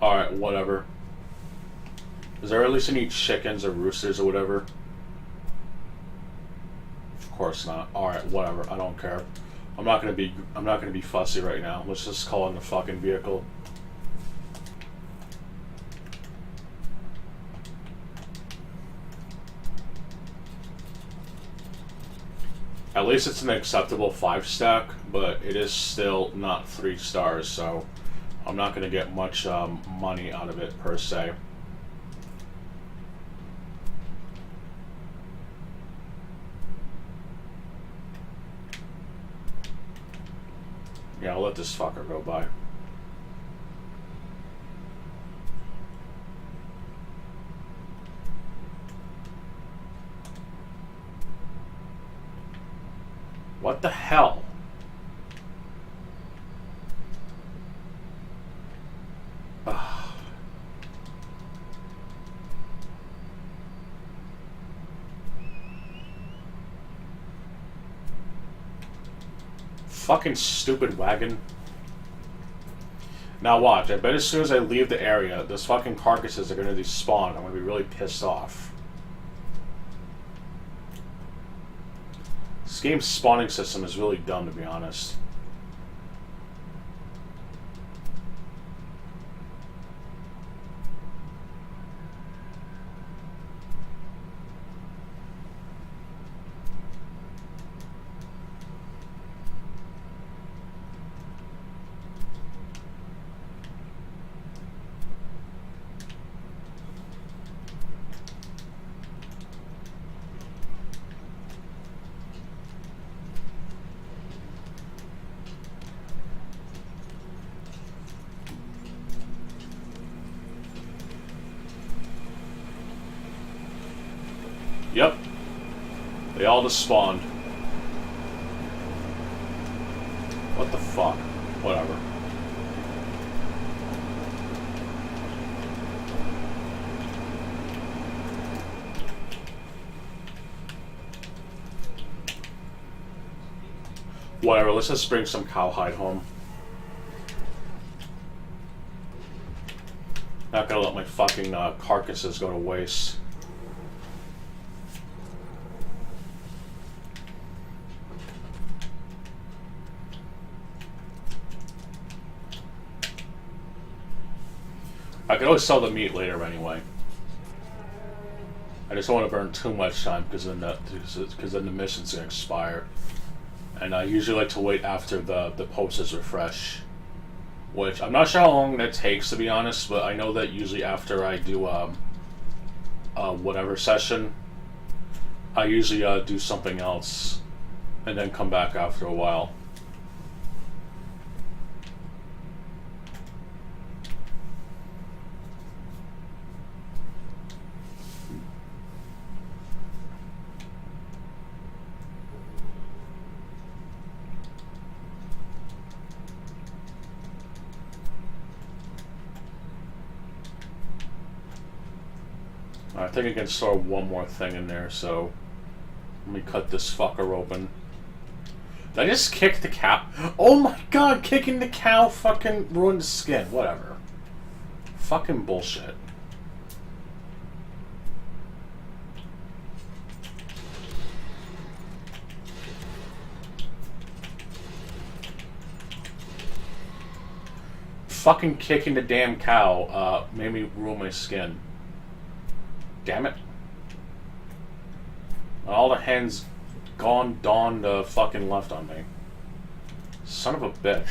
Alright, whatever. Is there at least any chickens or roosters or whatever? Of course not. Alright, whatever. I don't care. I'm not gonna be fussy right now. Let's just call in the fucking vehicle. At least it's an acceptable 5-stack, but it is still not 3 stars, so I'm not going to get much money out of it per se. Yeah, I'll let this fucker go by. What the hell? Ugh. Fucking stupid wagon. Now watch, I bet as soon as I leave the area, those fucking carcasses are gonna despawn. I'm gonna be really pissed off. This game's spawning system is really dumb, to be honest. Yep. They all just spawned. What the fuck? Whatever. Whatever, let's just bring some cowhide home. Not gonna let my fucking carcasses go to waste. I could always sell the meat later anyway. I just don't want to burn too much time because then the mission's gonna expire. And I usually like to wait after the posters refresh. Which, I'm not sure how long that takes, to be honest, but I know that usually after I do whatever session, I usually do something else and then come back after a while. I think I can store one more thing in there, so let me cut this fucker open. Did I just kick the cow? Oh my god, kicking the cow fucking ruined the skin. Whatever. Fucking bullshit. Fucking kicking the damn cow made me ruin my skin. Damn it. All the hens gone, dawned, fucking left on me. Son of a bitch.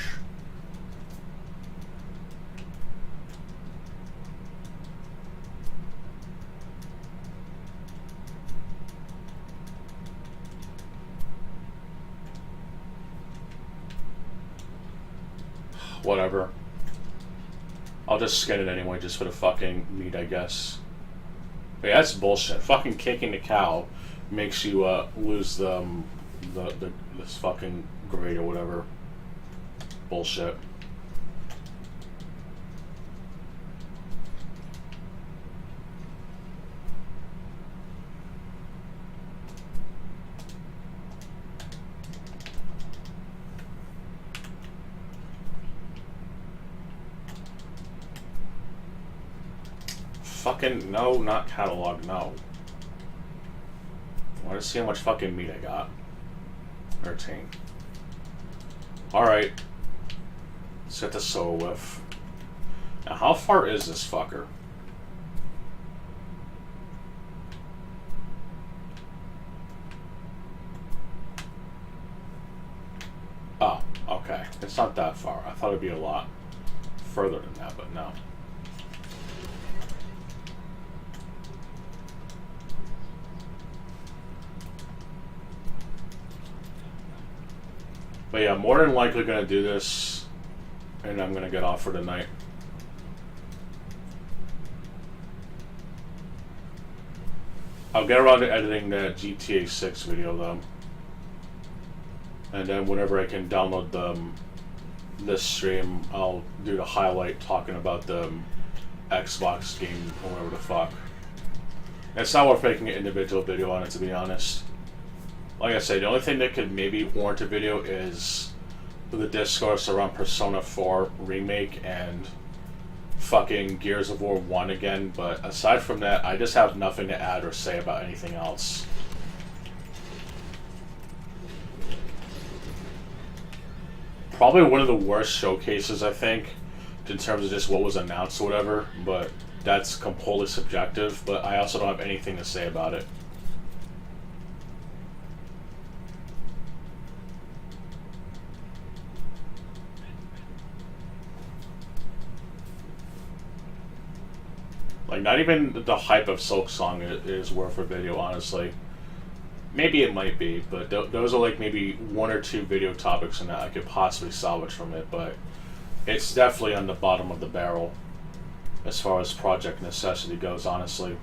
Whatever. I'll just skin it anyway, just for the fucking meat, I guess. But yeah, that's bullshit. Fucking kicking the cow makes you lose this fucking grade or whatever. Bullshit. Fucking no, not catalog, no. I want to see how much fucking meat I got. 13. Alright. Let's get the soda whiff. Now, how far is this fucker? Oh, okay. It's not that far. I thought it'd be a lot further than that, but no. But yeah, more than likely gonna do this, and I'm gonna get off for the night. I'll get around to editing the GTA 6 video though, and then whenever I can download this stream, I'll do the highlight talking about the Xbox game or whatever the fuck. It's not worth making an individual video on it, to be honest. Like I said, the only thing that could maybe warrant a video is the discourse around Persona 4 Remake and fucking Gears of War 1 again, but aside from that, I just have nothing to add or say about anything else. Probably one of the worst showcases, I think, in terms of just what was announced or whatever, but that's completely subjective, but I also don't have anything to say about it. Like, not even the hype of Silk Song is worth a video, honestly. Maybe it might be, but those are like maybe one or two video topics in that I could possibly salvage from it, but it's definitely on the bottom of the barrel as far as project necessity goes, honestly.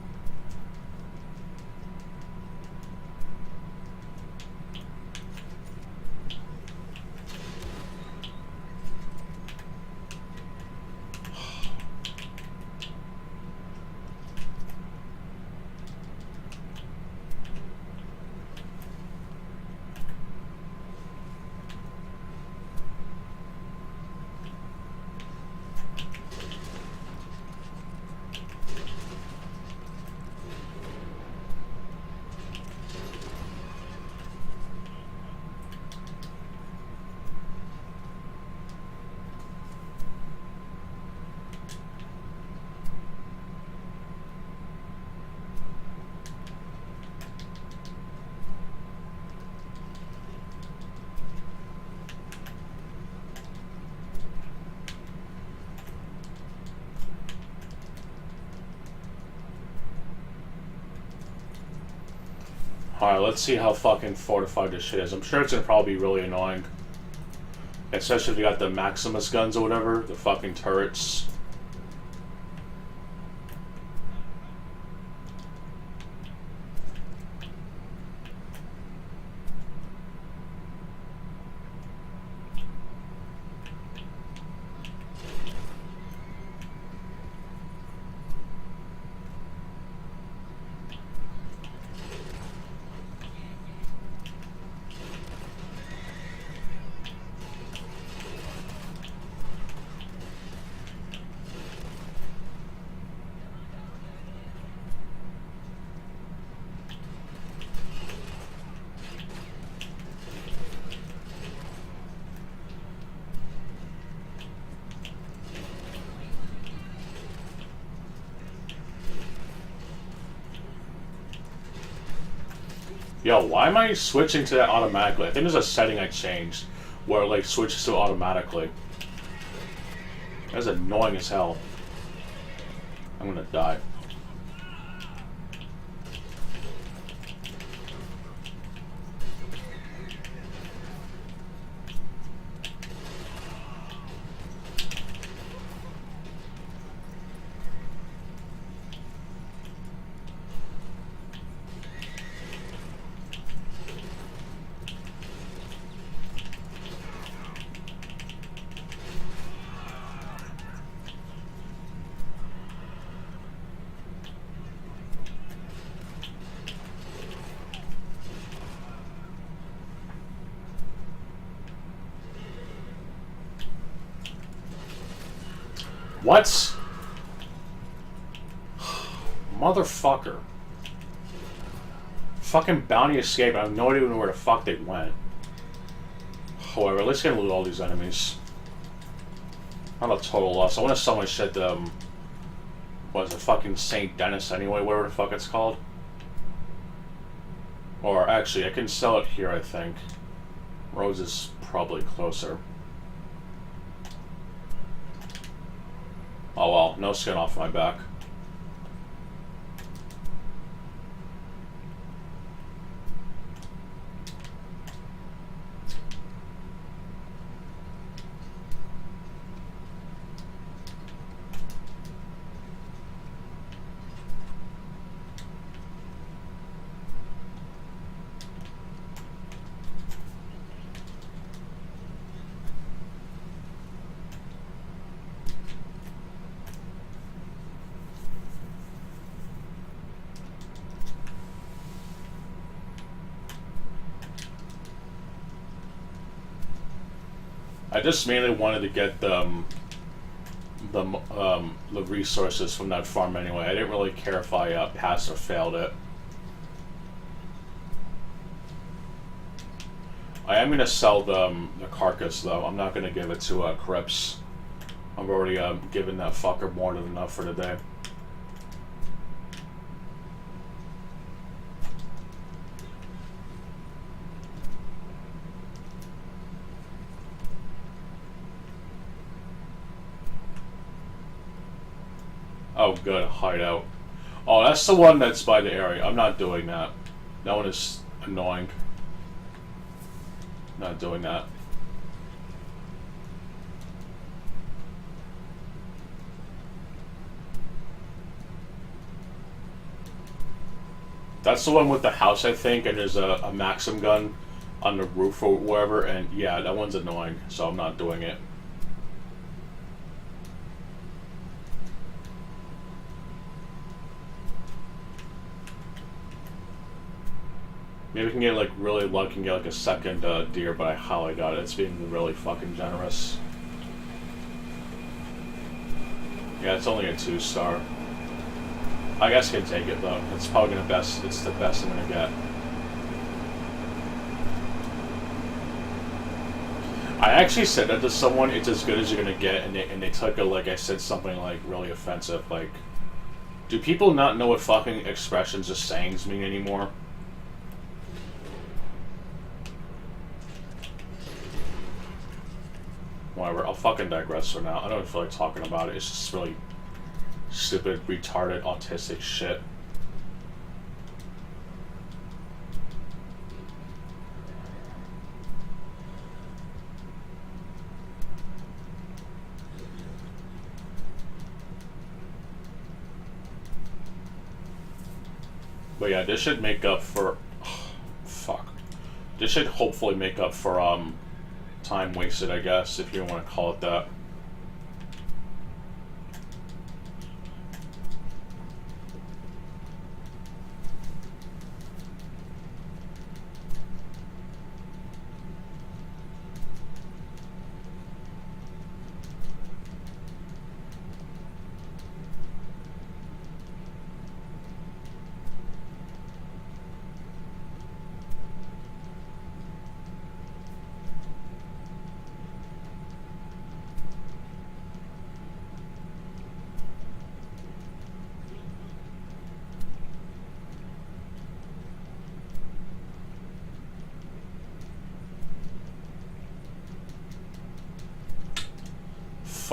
Alright, let's see how fucking fortified this shit is. I'm sure it's gonna probably be really annoying. Especially if you got the Maximus guns or whatever, the fucking turrets. Yo, why am I switching to that automatically? I think there's a setting I changed where it like switches to automatically. That's annoying as hell. I'm gonna die. What? Motherfucker. Fucking bounty escape. I have no idea where the fuck they went. However, let's get loot all these enemies. Not a total loss. I want to sell my shit to, what is it, fucking St. Denis anyway, whatever the fuck it's called. Or actually, I can sell it here, I think. Rhodes is probably closer. Oh well, no skin off my back. I just mainly wanted to get the resources from that farm anyway. I didn't really care if I passed or failed it. I am gonna sell the carcass though. I'm not gonna give it to Crips. I've already given that fucker more than enough for today. Oh, good. Hideout. Oh, that's the one that's by the area. I'm not doing that. That one is annoying. Not doing that. That's the one with the house, I think, and there's a Maxim gun on the roof or wherever, and yeah, that one's annoying, so I'm not doing it. Maybe we can get like really lucky and get like a second deer, but I highly doubt it. It's being really fucking generous. Yeah, it's only a 2-star. I guess I can take it though. It's probably gonna best. It's the best I'm gonna get. I actually said that to someone. It's as good as you're gonna get, and they took it like I said something like really offensive. Like, do people not know what fucking expressions or sayings mean anymore? Whatever, I'll fucking digress for now. I don't feel like talking about it. It's just really stupid, retarded, autistic shit. But yeah, this should make up for... Oh, fuck. This should hopefully make up for, time wasted, I guess, if you want to call it that.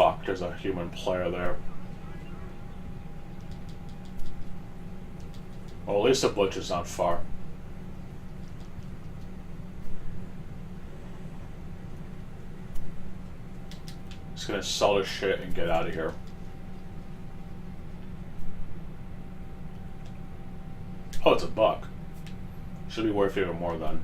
fuck, there's a human player there. Well, at least the butcher's not far. Just gonna sell this shit and get out of here. Oh, it's a buck. Should be worth even more then.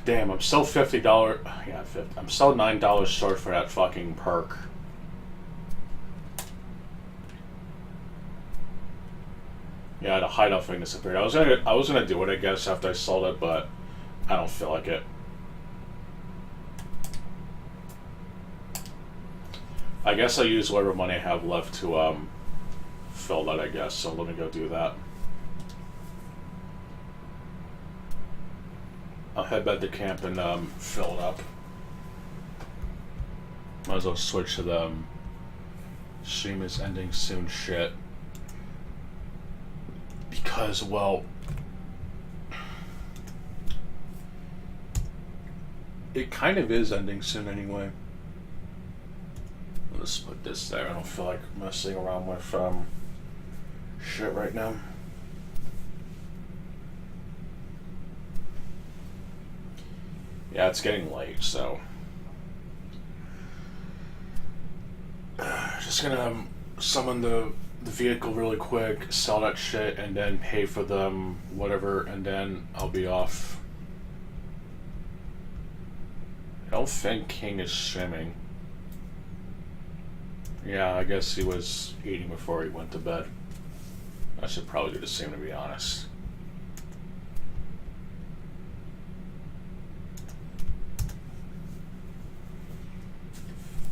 Damn, I'm still $50. Yeah, 50. I'm still $9 short for that fucking perk. Yeah, the hideout thing disappeared. I was gonna do it, I guess, after I sold it, but I don't feel like it. I guess I'll use whatever money I have left to fill that, I guess. So let me go do that. I'll head back to camp and fill it up. Might as well switch to the stream is ending soon shit. Because, well, it kind of is ending soon anyway. Let's put this there. I don't feel like messing around with shit right now. Yeah, it's getting late, so just gonna summon the vehicle really quick, sell that shit, and then pay for them whatever, and then I'll be off. I don't think King is streaming. Yeah, I guess he was eating before he went to bed. I should probably do the same, to be honest.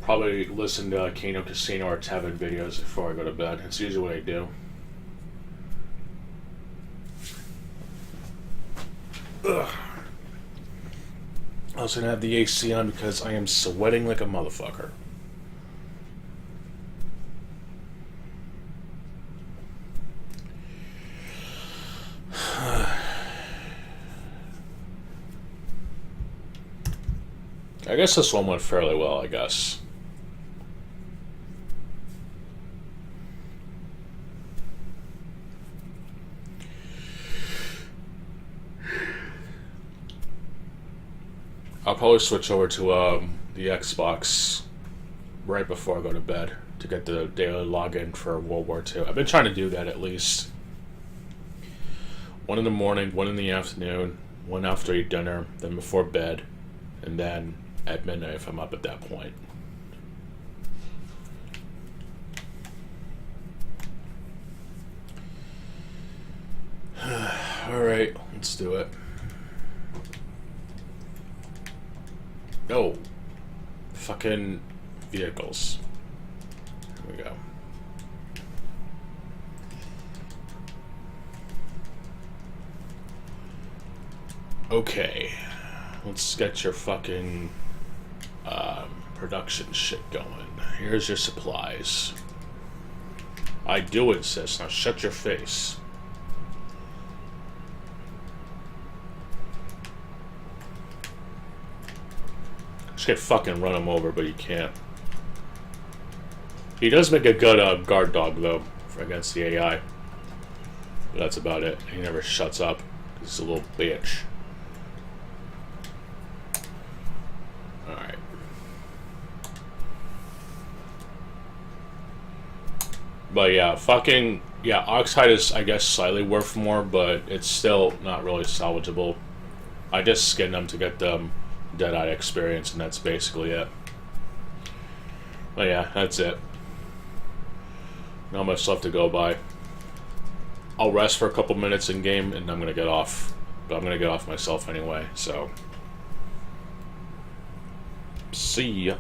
Probably listen to Kano Casino or Tevin videos before I go to bed. It's usually what I do. Ugh. I was gonna have the AC on because I am sweating like a motherfucker. I guess this one went fairly well, I guess. I'll probably switch over to the Xbox right before I go to bed to get the daily login for World War II. I've been trying to do that at least. 1 in the morning, 1 in the afternoon, 1 after I eat dinner, then before bed, and then at midnight if I'm up at that point. Alright, let's do it. No. Fucking vehicles. Here we go. Okay. Let's get your fucking production shit going. Here's your supplies. I do insist. Now shut your face. Just could fucking run him over, but you can't. He does make a good guard dog, though, for against the AI. But that's about it. He never shuts up. He's a little bitch. Alright. But yeah, fucking... Yeah, Oxhide is, I guess, slightly worth more, but it's still not really salvageable. I just skinned them to get the Deadeye experience, and that's basically it. But yeah, that's it. Not much left to go by. I'll rest for a couple minutes in game, and I'm gonna get off. But I'm gonna get off myself anyway, so... See ya.